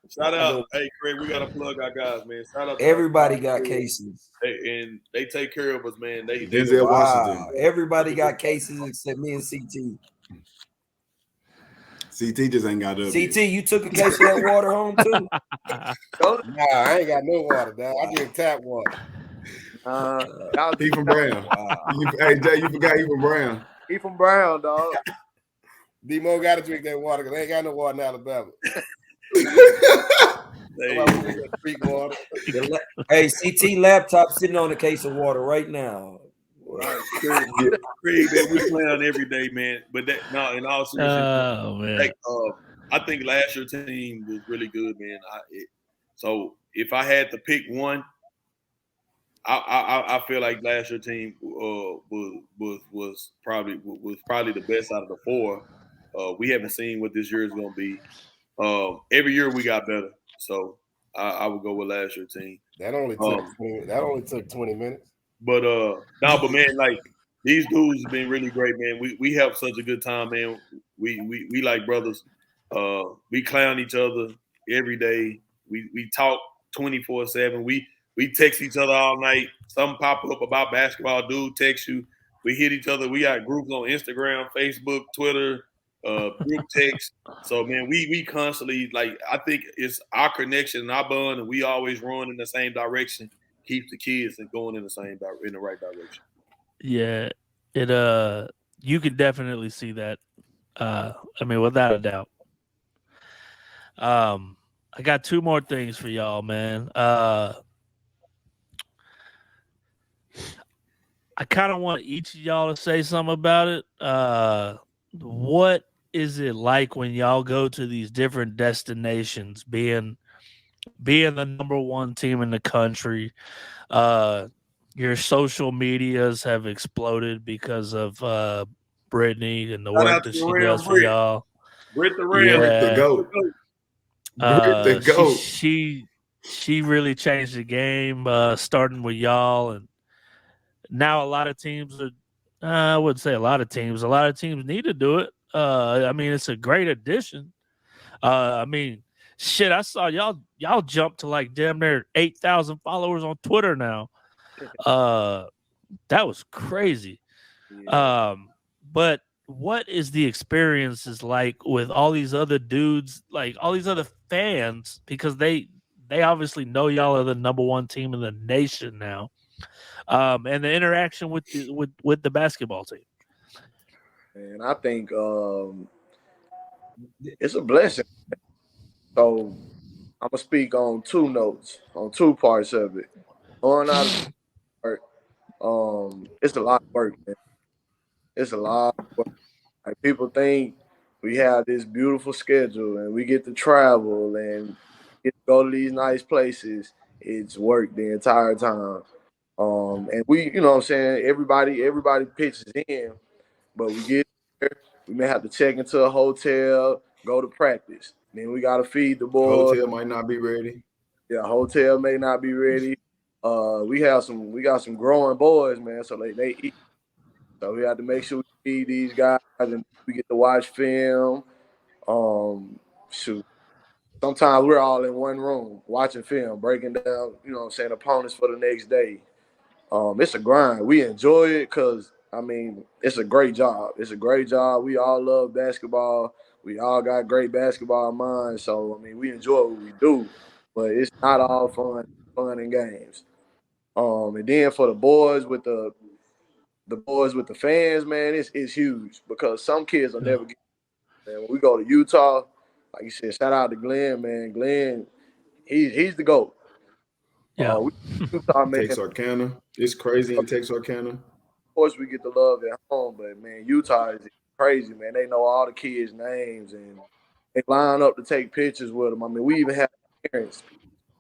Shout out. Hey, Craig, we gotta plug our guys, man. Shout out. Everybody got cases. And they take care of us, man. Denzel Washington. Everybody got cases except me and CT. CT just ain't got up. CT, you took a case of that water home too? Nah, I ain't got no water, dog. I drink tap water. He from Brown. Hey, Jay, you forgot he from Brown. He from Brown, dog. D-Mo got to drink that water because they ain't got no water in Alabama. Creek water. Hey, CT laptop sitting on a case of water right now. Craig, man, we clown every day, man. But in all seriousness, man. I think last year's team was really good, man. So if I had to pick one, I feel like last year's team was probably the best out of the four. We haven't seen what this year is going to be. Every year we got better, so I would go with last year's team. That only took 20 minutes. But man, like these dudes have been really great, man. We have such a good time, man. We like brothers. We clown each other every day. We talk 24/7. We text each other all night. Something pop up about basketball, dude text you. We hit each other. We got groups on Instagram, Facebook, Twitter, group text. So man, we constantly, like, I think it's our connection and our bond, and we always run in the same direction. Keeps the kids and going in the right direction. Yeah, it you can definitely see that. I mean, without a doubt. I got two more things for y'all, man. I kind of want each of y'all to say something about it. What is it like when y'all go to these different destinations, being the number one team in the country? Your social medias have exploded because of Brittany and the work that she does for y'all. Britt the Ram. Britt the GOAT. Britt the GOAT. She really changed the game, starting with y'all, and now a lot of teams are. I wouldn't say a lot of teams. A lot of teams need to do it. I mean, it's a great addition. I mean, shit, I saw y'all jump to like damn near 8,000 followers on Twitter now. That was crazy. Yeah. But what is the experiences like with all these other dudes, like all these other fans, because they obviously know y'all are the number one team in the nation now, and the interaction with the basketball team. And I think it's a blessing. So I'm gonna speak on two notes, on two parts of it. Going out of work, it's a lot of work, man. It's a lot of work. Like, people think we have this beautiful schedule and we get to travel and get to go to these nice places. It's work the entire time. And we, you know what I'm saying, everybody pitches in, but we get there, we may have to check into a hotel, go to practice. Then we gotta feed the boys. Hotel might not be ready. Yeah, hotel may not be ready. We got some growing boys, man, so they eat. So we have to make sure we feed these guys and we get to watch film. Shoot. Sometimes we're all in one room watching film, breaking down, you know what I'm saying, opponents for the next day. It's a grind. We enjoy it because, I mean, it's a great job. It's a great job. We all love basketball. We all got great basketball minds. So, I mean, we enjoy what we do, but it's not all fun and games. And then for the boys with the fans, man, it's huge because some kids will never get it. Man, when we go to Utah, like you said, shout out to Glenn, man. Glenn, he's the GOAT. Yeah. Utah, man. Texarkana. It's crazy in Texarkana. Of course, we get the love at home, but, man, Utah is crazy, man. They know all the kids' names, and they line up to take pictures with them. I mean, we even have parents.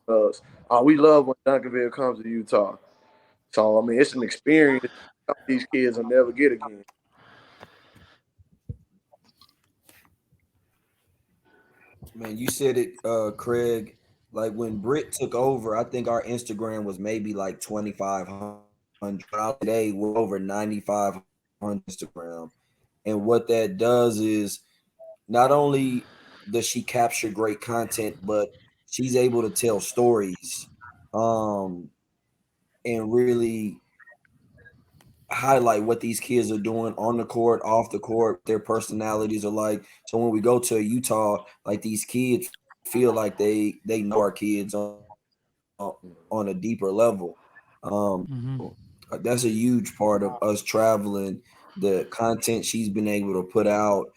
We love when Duncanville comes to Utah. So, I mean, it's an experience these kids will never get again. Man, you said it, Craig. Like when Britt took over, I think our Instagram was maybe like 2,500. Today we're over 9,500 on Instagram. And what that does is not only does she capture great content, but she's able to tell stories and really highlight what these kids are doing on the court, off the court, their personalities are like. So when we go to Utah, like these kids feel like they know our kids on a deeper level. That's a huge part of us traveling, the content she's been able to put out.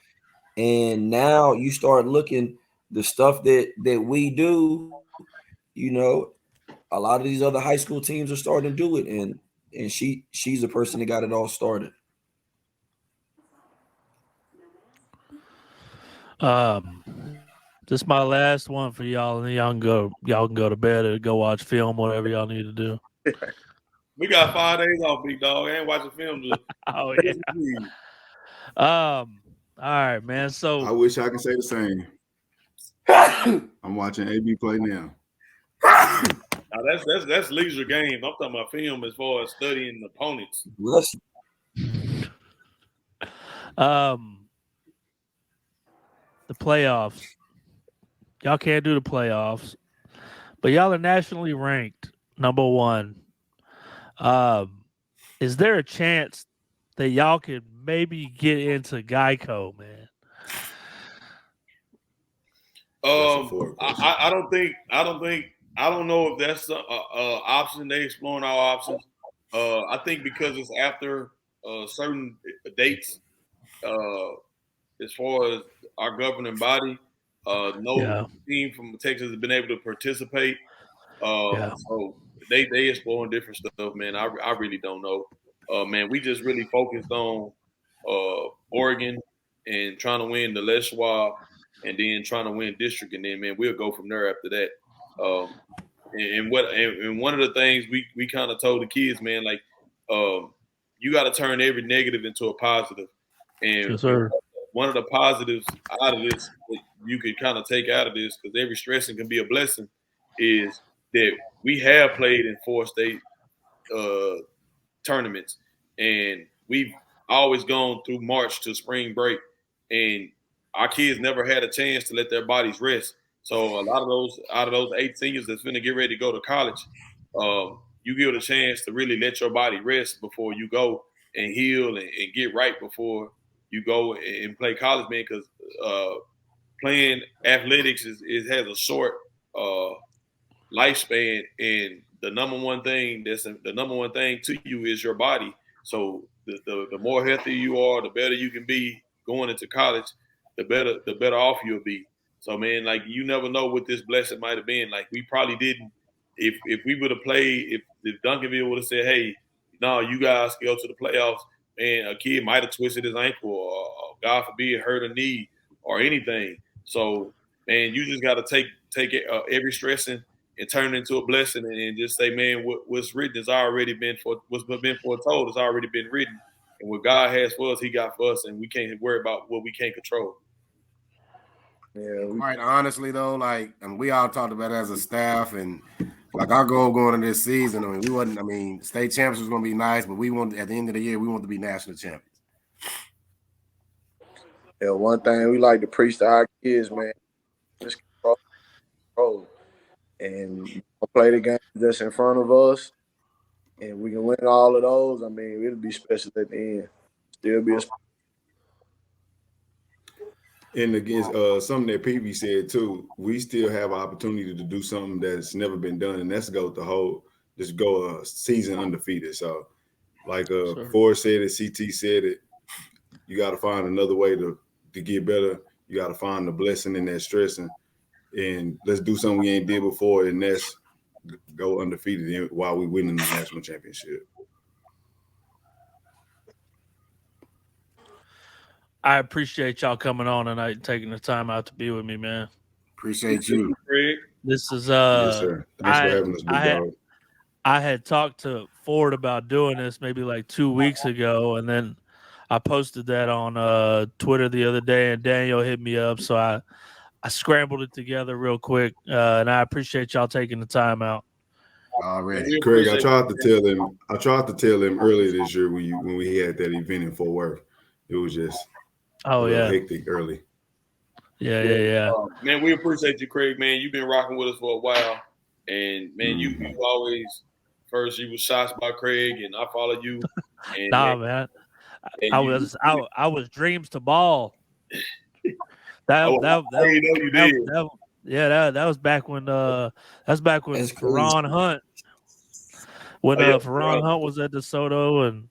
And now you start looking the stuff that we do, you know, a lot of these other high school teams are starting to do it, and she's the person that got it all started. This is my last one for y'all, and then y'all can go to bed or go watch film, whatever y'all need to do. We got 5 days off, big dog. I ain't watching film. Oh yeah. All right, man. So I wish I could say the same. I'm watching AB play now. Now that's leisure games. I'm talking about film as far as studying opponents. Listen. The playoffs. Y'all can't do the playoffs, but y'all are nationally ranked number 1. Is there a chance that y'all could maybe get into Geico, man? I don't know if that's an option. They exploring our options. I think because it's after certain dates, as far as our governing body, no team from Texas has been able to participate. So they exploring different stuff, man. I really don't know. Man, we just really focused on Oregon and trying to win the Les Schwab, and then trying to win district, and then man, we'll go from there after that. And one of the things we kind of told the kids, man, like you got to turn every negative into a positive. And yes, sir. One of the positives out of this that you can kind of take out of this, because every stressing can be a blessing, is that we have played in 4 state tournaments, and we've always gone through March to spring break, and our kids never had a chance to let their bodies rest. So a lot of those out of those 8 seniors that's going to get ready to go to college, you give it a chance to really let your body rest before you go and heal and get right before you go and play college, man. Because playing athletics has a short lifespan, and the number one thing to you is your body. So the more healthy you are, the better you can be going into college, the better off you'll be. So man, like you never know what this blessing might have been. Like we probably didn't, if we would have played, if Duncanville would have said, hey, no, you guys go to the playoffs, and a kid might have twisted his ankle or God forbid hurt a knee or anything. So man, you just got to take it, every stressing and turn it into a blessing, and just say, man, what's written has already been what's been foretold has already been written, and what God has for us, He got for us, and we can't worry about what we can't control. Yeah, quite honestly though, like we all talked about it as a staff, and like our goal going into this season, state champions was going to be nice, but we want, at the end of the year, we want to be national champions. Yeah, one thing we like to preach to our kids, man, just control and play the game just in front of us, and we can win all of those. I mean, it'll be special at the end. Still be a And against something that PV said too, we still have an opportunity to do something that's never been done, and that's go a season undefeated. So, like Ford said it, CT said it, you got to find another way to get better. You got to find the blessing in that stressing, and let's do something we ain't did before, and that's go undefeated while we winning the national championship. I appreciate y'all coming on tonight and taking the time out to be with me, man. Appreciate you. This is yes, sir. Thanks for having us, big dog. I had talked to Ford about doing this maybe like 2 weeks ago, and then I posted that on Twitter the other day, and Daniel hit me up, so I scrambled it together real quick, and I appreciate y'all taking the time out. Already, Craig, I tried to tell him earlier this year when we had that event in Fort Worth. It was just hectic early. Yeah. Man, we appreciate you, Craig. Man, you've been rocking with us for a while, and man, you always first you was shots by Craig, and I followed you. And Nah, man. I was dreams to ball. That I didn't know you did. That was back when That's crazy. Ferran Hunt Ferran Hunt was at DeSoto, and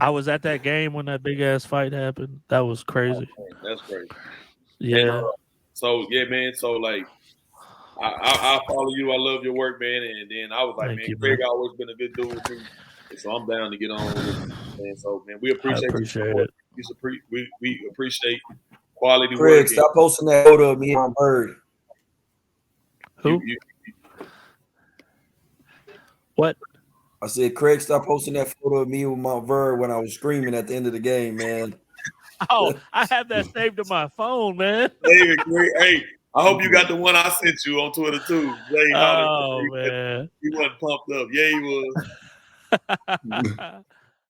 I was at that game when that big ass fight happened. That was crazy. Oh, that's crazy. Yeah. And, so yeah, man. So like, I follow you. I love your work, man. And then I was like, Thank man, you, Craig man. always been a good dude with me. And so I'm down to get on with it. And so man, we appreciate it. We appreciate quality Craig, work. stop posting that photo of me and my bird. Who? What? I said, Craig, stop posting that photo of me with my bird when I was screaming at the end of the game, man. Oh, I have that saved to my phone, man. David, Craig, hey, I hope you got the one I sent you on Twitter too. Jay man. He wasn't pumped up. Yeah, he was.